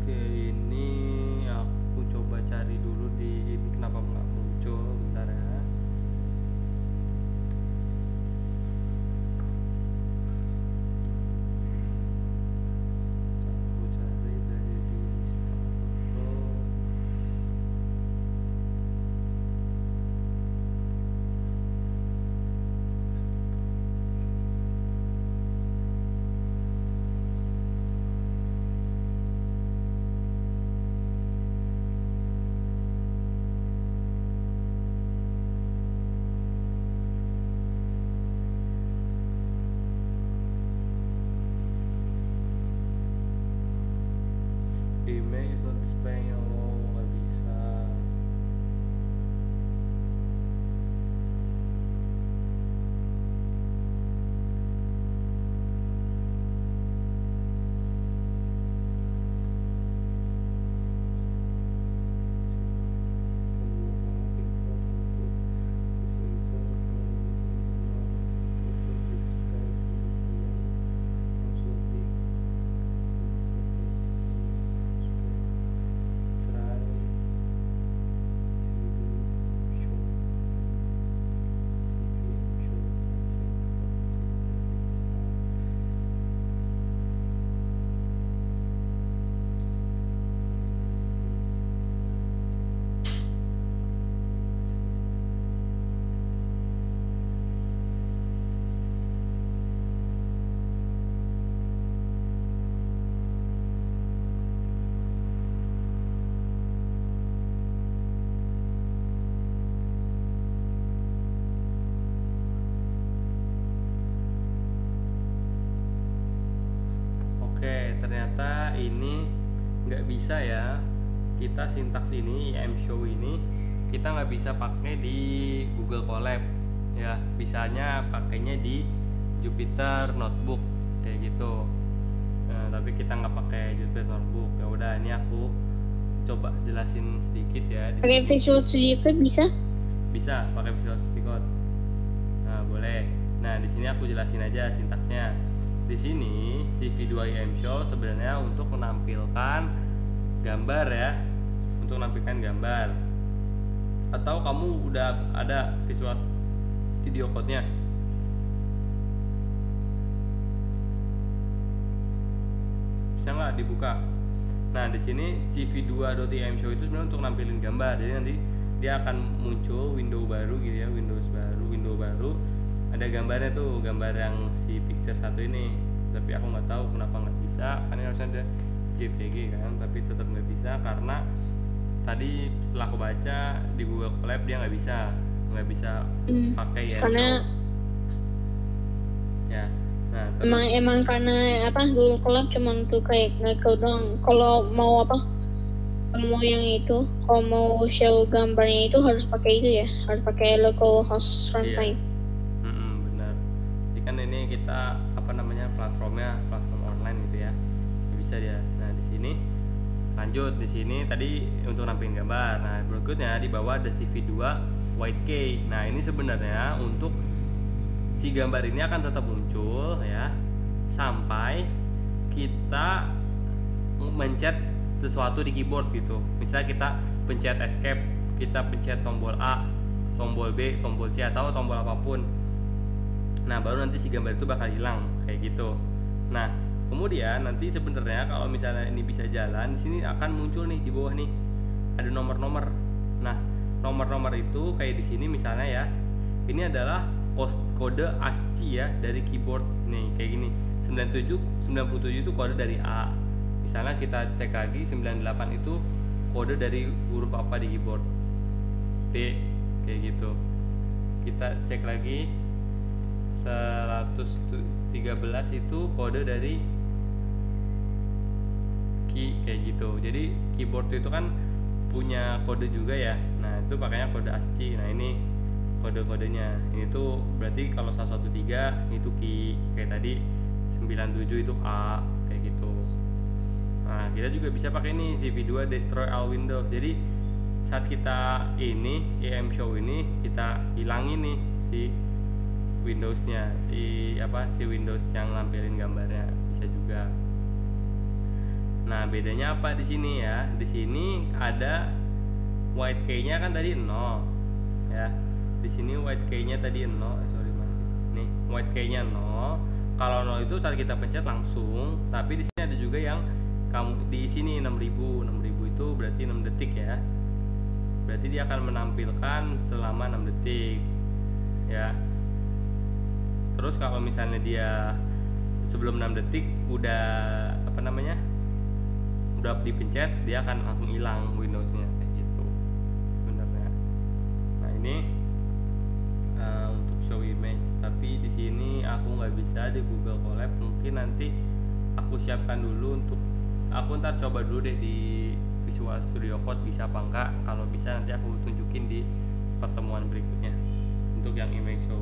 Oke, ini aku coba cari dulu di ini kenapa nggak muncul, bentar ya. Aku cari dari di Startup. Email is not displaying, oh nggak bisa. Oke, ternyata ini nggak bisa ya. Kita sintaks ini, IM show ini, kita nggak bisa pakai di Google Colab ya. Bisanya pakainya di Jupyter Notebook kayak gitu. Nah, tapi kita nggak pakai Jupyter Notebook. Ya udah, ini aku coba jelasin sedikit ya. Pakai Visual Studio Code bisa? Bisa pakai Visual Studio Code. Nah, boleh. Nah, di sini aku jelasin aja sintaksnya. Di sini CV2IM Show sebenarnya untuk menampilkan gambar ya, untuk menampilkan gambar. Atau kamu udah ada Visual Studio Code-nya? Bisa nggak dibuka? Nah, di sini CV2.im Show itu sebenarnya untuk nampilin gambar. Jadi nanti dia akan muncul window baru gitu ya, window baru. Ada gambarnya tuh, gambar yang si picture satu ini. Tapi aku nggak tahu kenapa nggak bisa. Karena harusnya ada JPG kan, tapi tetap nggak bisa karena tadi setelah aku baca di Google Colab dia nggak bisa pakai ya. Karena ya. Nah, terus, emang karena apa, Google Colab cuma untuk kayak nge-code doang. Kalau mau apa? Kalau mau yang itu, kalau mau show gambarnya itu harus pakai itu ya, harus pakai local host runtime. benar. Jadi kan ini kita apa namanya platformnya platform online gitu ya, bisa dia. Nah di sini lanjut, di sini tadi untuk nampilin gambar. Nah berikutnya di bawah ada CV2 White Key. Nah ini sebenarnya untuk si gambar ini akan tetap muncul ya sampai kita mencet sesuatu di keyboard gitu. Misalnya kita pencet escape, kita pencet tombol A, tombol B, tombol C, atau tombol apapun. Nah, baru nanti si gambar itu bakal hilang kayak gitu. Nah, kemudian nanti sebenarnya kalau misalnya ini bisa jalan, di sini akan muncul nih di bawah nih ada nomor-nomor. Nah, nomor-nomor itu kayak di sini misalnya ya. Ini adalah kode ASCII ya dari keyboard nih kayak gini. 97 itu kode dari A. Misalnya kita cek lagi 98 itu kode dari huruf apa di keyboard, B kayak gitu. Kita cek lagi 113 itu kode dari key kayak gitu. Jadi keyboard itu kan punya kode juga ya. Nah, itu pakainya kode ASCII. Nah, ini kode-kodenya. Ini tuh berarti kalau 113 itu key kayak tadi, 97 itu A kayak gitu. Nah, kita juga bisa pakai ini CV2 destroy all windows. Jadi saat kita ini EM show ini kita hilangin nih si Windowsnya, si Windows yang nampilin gambarnya bisa juga. Nah, bedanya apa di sini ya? Di sini ada white key-nya kan tadi 0 ya. Di sini white key-nya tadi 0. Mana sih? Nih, white key-nya 0. Kalau 0 itu saat kita pencet langsung, tapi di sini ada juga yang kamu di sini 6000 itu berarti 6 detik ya. Berarti dia akan menampilkan selama 6 detik ya. Terus kalau misalnya dia sebelum 6 detik udah udah dipencet, dia akan langsung hilang Windowsnya kayak gitu sebenarnya. Nah, ini untuk show image, tapi di sini aku nggak bisa di Google Colab. Mungkin nanti aku siapkan dulu untuk aku ntar coba dulu deh di Visual Studio Code bisa apa enggak. Kalau bisa nanti aku tunjukin di pertemuan berikutnya untuk yang image show.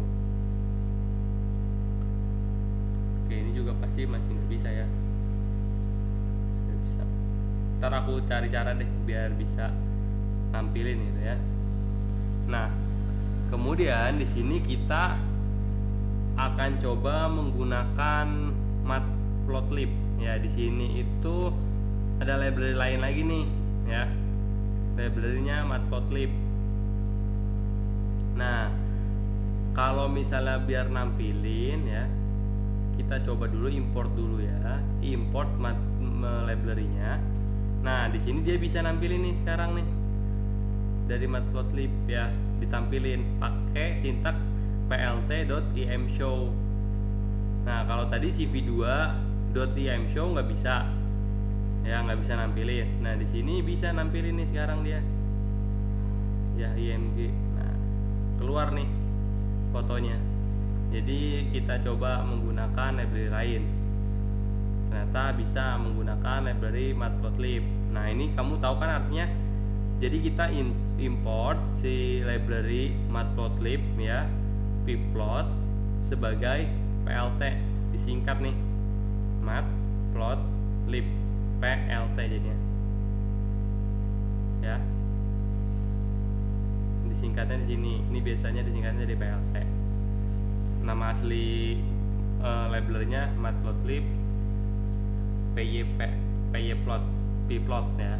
Oke, ini juga pasti masih nggak bisa ya. Sudah bisa. Ntar aku cari cara deh biar bisa nampilin gitu ya. Nah, kemudian di sini kita akan coba menggunakan Matplotlib ya. Di sini itu ada library lain lagi nih ya. Library-nya Matplotlib. Nah, kalau misalnya biar nampilin ya, kita coba dulu import dulu ya. Import library-nya. Nah, di sini dia bisa nampilin nih sekarang nih. Dari Matplotlib ya, ditampilin pakai sintak plt.imshow. Nah, kalau tadi cv2.imshow nggak bisa. Ya, nggak bisa nampilin. Nah, di sini bisa nampilin nih sekarang dia. Ya, img. Nah, keluar nih fotonya. Jadi kita coba menggunakan library lain. Ternyata bisa menggunakan library Matplotlib. Nah, ini kamu tahu kan artinya? Jadi kita import si library Matplotlib ya, pplot sebagai plt, disingkat nih Matplotlib plt jadinya. Ya. Disingkatnya di sini. Ini biasanya disingkatnya dari plt. Nama asli library-nya Matplotlib pplot ya.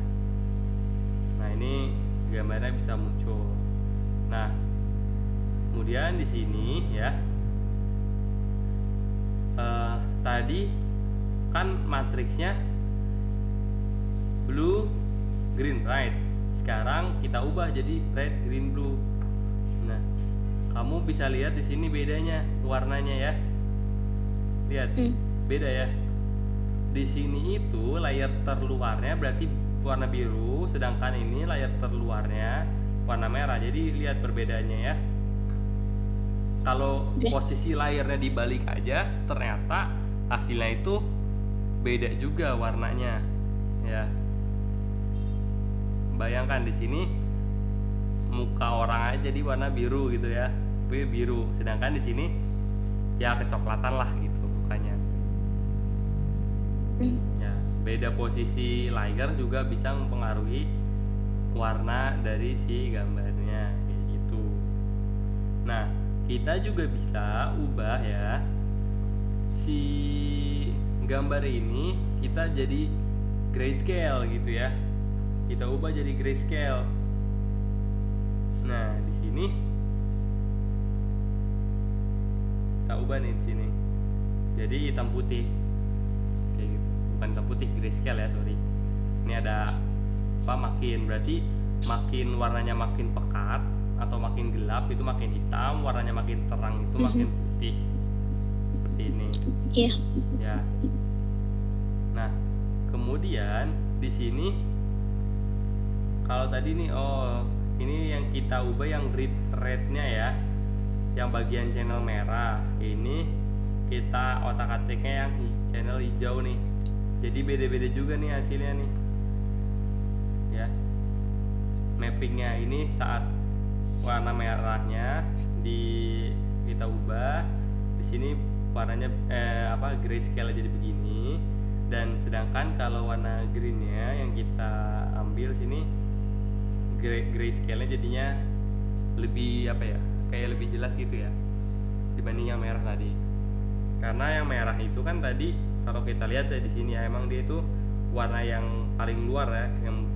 Nah, ini gambarnya bisa muncul. Nah, kemudian di sini ya, tadi kan matriksnya blue, green, red. Sekarang kita ubah jadi red, green, blue. Nah, kamu bisa lihat di sini bedanya warnanya ya. Lihat, beda ya. Di sini itu layar terluarnya berarti warna biru, sedangkan ini layar terluarnya warna merah. Jadi lihat perbedaannya ya. Kalau posisi layarnya dibalik aja, ternyata hasilnya itu beda juga warnanya. Ya. Bayangkan di sini muka orang aja di warna biru gitu ya, tapi biru. Sedangkan di sini ya kecoklatan lah gitu mukanya. Ya, beda posisi layar juga bisa mempengaruhi warna dari si gambarnya kayak gitu. Nah, kita juga bisa ubah ya si gambar ini, kita jadi grayscale gitu ya. Kita ubah jadi grayscale. Nah, di sini kita ubah nih di sini. Jadi hitam putih. Kayak gitu. Bukan hitam putih, grayscale ya, sorry. Ini ada apa, makin, berarti makin warnanya makin pekat atau makin gelap itu makin hitam, warnanya makin terang itu makin putih. Seperti ini. Iya. Ya. Nah, kemudian di sini kalau tadi nih, ini yang kita ubah yang red-nya ya, yang bagian channel merah. Ini kita otak-atiknya yang channel hijau nih. Jadi beda-beda juga nih hasilnya nih. Ya. Mappingnya ini saat warna merahnya kita ubah, di sini warnanya grayscale jadi begini, dan sedangkan kalau warna greennya yang kita ambil sini grayscale-nya jadinya lebih kayak lebih jelas gitu ya dibanding yang merah tadi. Karena yang merah itu kan tadi kalau kita lihat ya di sini ya, emang dia itu warna yang paling luar ya, yang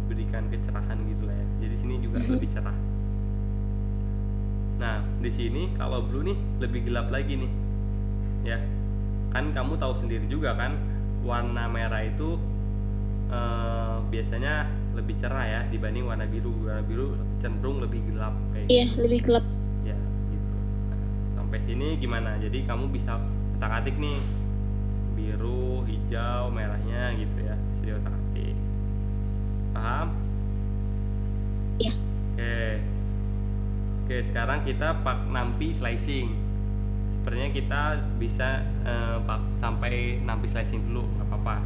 berikan kecerahan gitu lah ya. Jadi sini juga lebih cerah. Nah, di sini kalau blue nih lebih gelap lagi nih. Ya. Kan kamu tahu sendiri juga kan, warna merah itu biasanya lebih cerah ya dibanding warna biru. Warna biru cenderung lebih gelap kayak Iya, gitu. lebih gelap. Ya, gitu. Nah, sampai sini gimana? Jadi kamu bisa otak-atik nih biru, hijau, merahnya gitu ya. Bisa diotak-atik. Paham? Iya. Oke, sekarang kita nampi slicing. Sepertinya kita bisa sampai nampi slicing dulu, nggak apa-apa.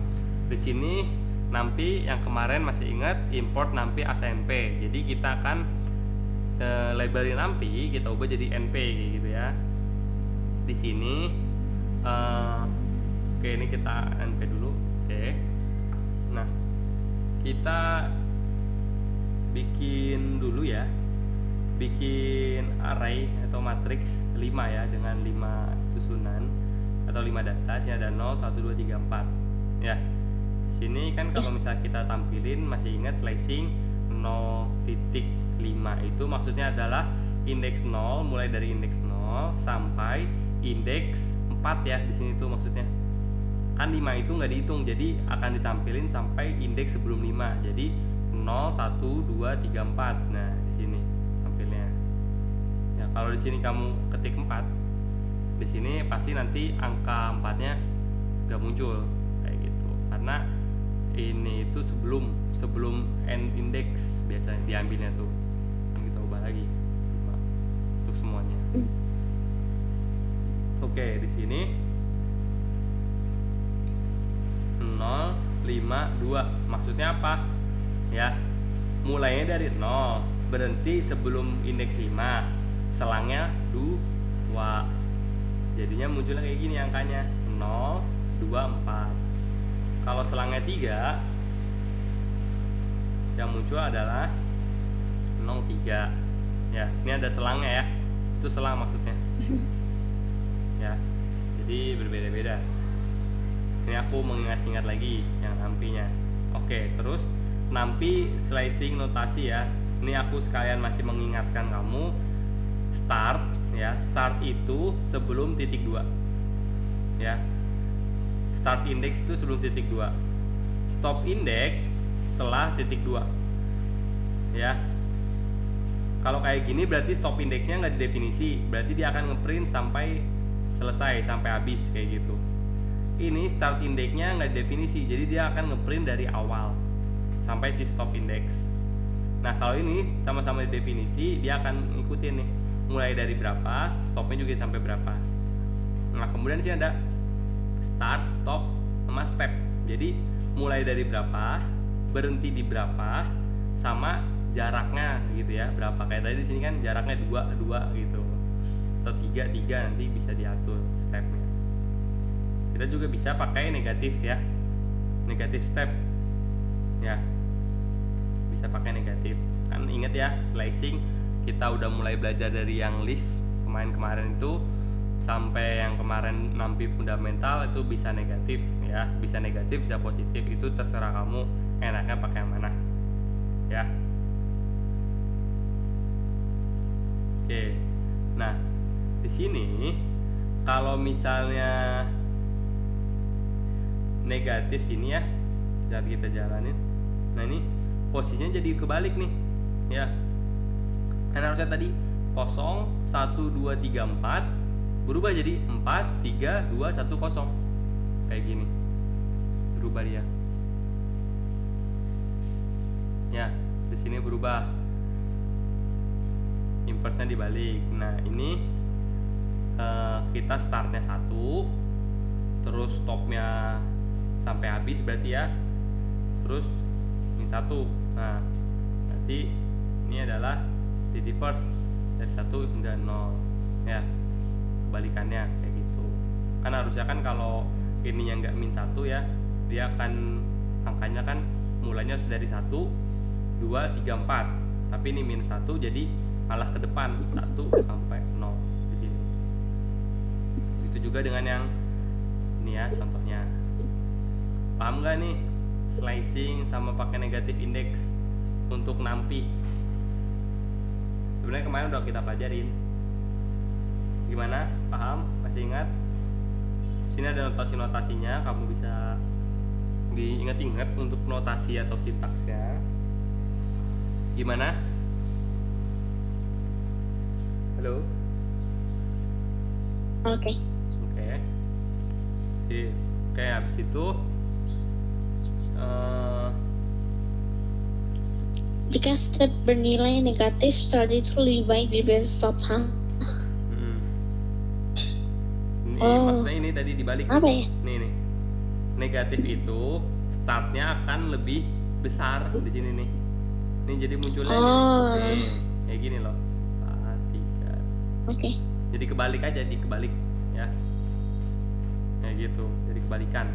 Di sini nampi yang kemarin masih ingat, import nampi ASNP. Jadi kita akan labelin nampi, kita ubah jadi NP gitu ya. Di sini oke, ini kita NP dulu. Oke. Nah, kita bikin dulu ya, bikin array atau matriks 5 ya, dengan 5 susunan atau 5 data. Sini ada 0, 1, 2, 3, 4 ya. Sini kan kalau misalnya kita tampilin, masih ingat slicing 0.5 itu maksudnya adalah indeks 0, mulai dari indeks 0 sampai indeks 4 ya. Di sini tuh maksudnya kan 5 itu nggak dihitung, jadi akan ditampilin sampai indeks sebelum 5. Jadi 0, 1, 2, 3, 4. Nah, di sini tampilnya. Ya, kalau di sini kamu ketik 4, di sini pasti nanti angka 4-nya nggak muncul kayak gitu. Karena ini itu sebelum end index biasanya diambilnya tuh. Ini kita ubah lagi 5 untuk semuanya. Oke, di sini 0, 5, 2. Maksudnya apa? Ya, mulainya dari 0, berhenti sebelum indeks 5, selangnya 2. Jadinya munculnya kayak gini angkanya 0, 2, 4. Kalau selangnya 3, yang muncul adalah 0, 3. Ya, ini ada selangnya ya. Itu selang maksudnya. Ya. Jadi berbeda-beda. Ini aku mengingat-ingat lagi yang nampinya. Oke, terus nampi slicing notasi ya. Ini aku sekalian masih mengingatkan kamu, start ya. Start itu sebelum titik 2. Ya. Start index itu sebelum titik 2. Stop index setelah titik 2. Ya. Kalau kayak gini berarti stop indexnya nggak didefinisi, berarti dia akan ngeprint sampai selesai, sampai habis kayak gitu. Ini start indexnya nggak didefinisi, jadi dia akan ngeprint dari awal sampai si stop index. Nah, kalau ini sama-sama didefinisi, dia akan ngikutin nih, mulai dari berapa, stopnya juga sampai berapa. Nah, kemudian sih ada start, stop, sama step. Jadi mulai dari berapa, berhenti di berapa, sama jaraknya gitu ya, berapa. Kayak tadi di sini kan jaraknya 2 gitu, atau 3 nanti bisa diatur stepnya. Kita juga bisa pakai negatif ya, negatif step ya, bisa pakai negatif. Kan inget ya, slicing kita udah mulai belajar dari yang list kemarin itu sampai yang kemarin nampi fundamental itu bisa negatif ya. ya, bisa negatif bisa positif, itu terserah kamu enaknya pakai yang mana ya. Oke, nah di sini kalau misalnya negatif sini ya, saat kita jalanin, nah ini posisinya jadi kebalik nih ya, kan harusnya tadi 0 1 2 3 4 berubah jadi 4 3 2 1 0 kayak gini, berubah dia ya. Di sini berubah, inverse-nya dibalik. Nah ini kita startnya 1, terus stopnya sampai habis berarti ya, terus ini 1. Nah berarti ini adalah di reverse dari 1 hingga 0 ya, kebalikannya kayak gitu. Kan harusnya kan kalau ininya nggak -1 ya, dia akan angkanya kan mulanya harus dari 1 2 3 4, tapi ini -1 jadi malah ke depan 1 sampai 0 di sini. Itu juga dengan yang ini ya contohnya. Paham nggak nih slicing sama pakai negatif index untuk nampi? Sebenarnya kemarin udah kita pelajarin. Gimana? Paham? Masih ingat? Sini ada notasi-notasinya, kamu bisa diingat-ingat untuk notasi atau sintaksnya. Gimana? Halo? Oke. Oke. Oke, habis itu Jika step bernilai negatif, start itu lebih baik daripada stop, ini Oh. maksudnya ini tadi dibalik. Apa ya? Nih. Negatif itu startnya akan lebih besar di sini nih. Ini jadi munculnya Oh. nih, kayak gini loh. 3. Oke. Jadi kebalik aja, dikebalik ya. Kayak gitu, jadi kebalikan.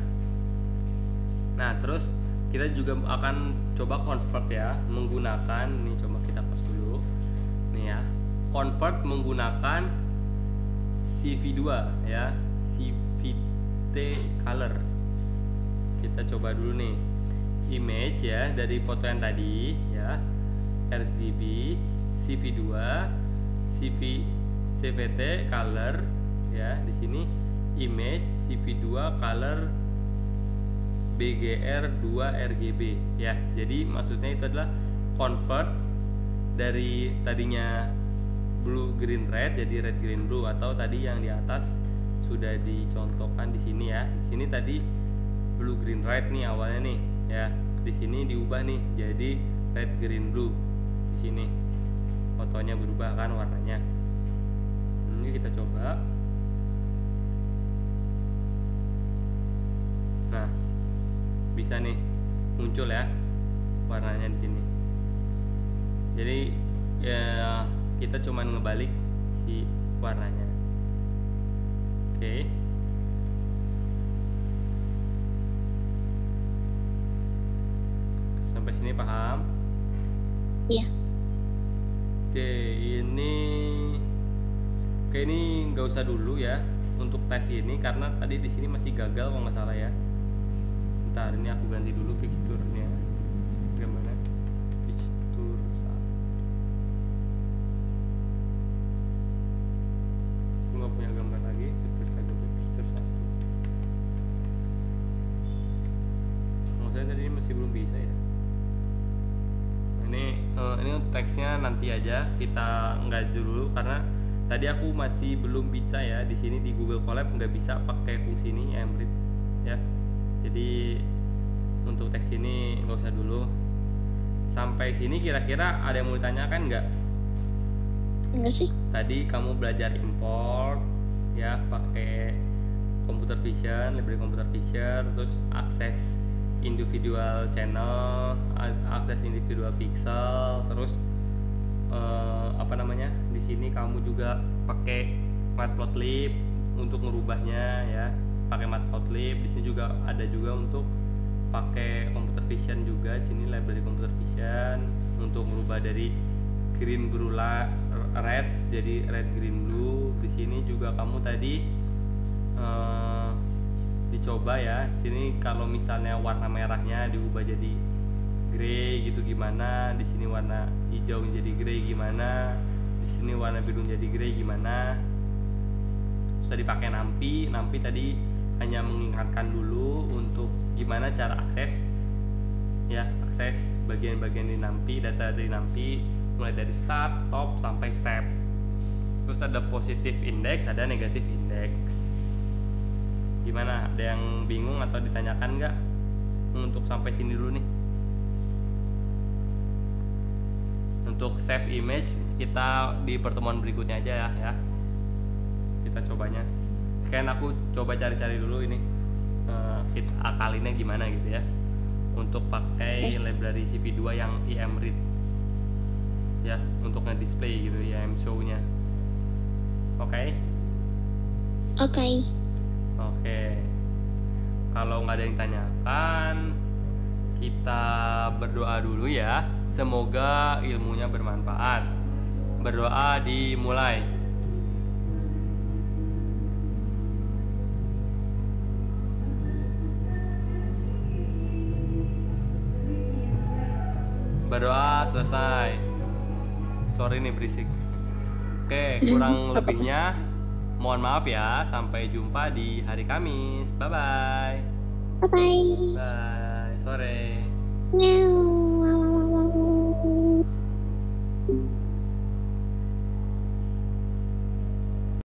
Nah, terus kita juga akan coba convert ya, menggunakan nih, coba kita pause dulu. Nih ya, convert menggunakan CV2 ya, CVT color. Kita coba dulu nih. Image ya dari foto yang tadi ya, RGB, CV2, CVT color ya, di sini image CV2 color BGR2 RGB ya. Jadi maksudnya itu adalah convert dari tadinya blue green red jadi red green blue, atau tadi yang di atas sudah dicontohkan di sini ya. Di sini tadi blue green red nih awalnya nih ya. Di sini diubah nih jadi red green blue. Di sini fotonya berubah kan warnanya. Ini kita coba. Nah, bisa nih muncul ya warnanya di sini. Jadi ya kita cuman ngebalik si warnanya. Oke. Sampai sini paham? Iya. Oke, ini nggak usah dulu ya untuk tes ini karena tadi di sini masih gagal kalau nggak salah ya. Bentar, ini aku ganti dulu fixturnya. Gimana? Fixtur 1. Aku nggak punya gambar lagi, terus lagi fixtur 1. Maksudnya tadi ini masih belum bisa ya. Ini teksnya nanti aja kita nggak dulu karena tadi aku masih belum bisa ya, di sini di Google Colab nggak bisa pakai fungsi ini Emrit ya. Jadi untuk teks ini nggak usah dulu. Sampai sini kira-kira ada yang mau ditanyakan nggak? Enggak sih. Tadi kamu belajar import ya pakai computer vision, library computer vision, terus akses individual channel, akses individual pixel, terus di sini kamu juga pakai matplotlib untuk merubahnya ya, pakai matplotlib. Di sini juga ada juga untuk pakai computer vision juga. Sini library computer vision untuk merubah dari green blue red jadi red green blue. Di sini juga kamu tadi di dicoba ya. Sini kalau misalnya warna merahnya diubah jadi grey gitu gimana, di sini warna hijau jadi grey gimana, di sini warna biru jadi grey gimana. Bisa dipakai nampi. Nampi tadi hanya mengingatkan dulu untuk gimana cara akses ya, akses bagian-bagian di nampi, data dari nampi mulai dari start, stop sampai step. Terus ada positif index, ada negatif index. Gimana? Ada yang bingung atau ditanyakan nggak untuk sampai sini dulu nih? Untuk save image kita di pertemuan berikutnya aja ya. Kita cobanya. Sekarang aku coba cari-cari dulu ini kita akalinnya gimana gitu ya. Untuk pakai library CV2 yang IM-read ya, untuk nge-display gitu ya, IM show-nya. Oke. Oke. Kalau nggak ada yang tanyakan, kita berdoa dulu ya. Semoga ilmunya bermanfaat. Berdoa dimulai. Berdoa selesai. Sorry nih berisik. Oke, kurang lebihnya mohon maaf ya. Sampai jumpa di hari Kamis. Bye bye. Bye. Bye. Sore. Meow.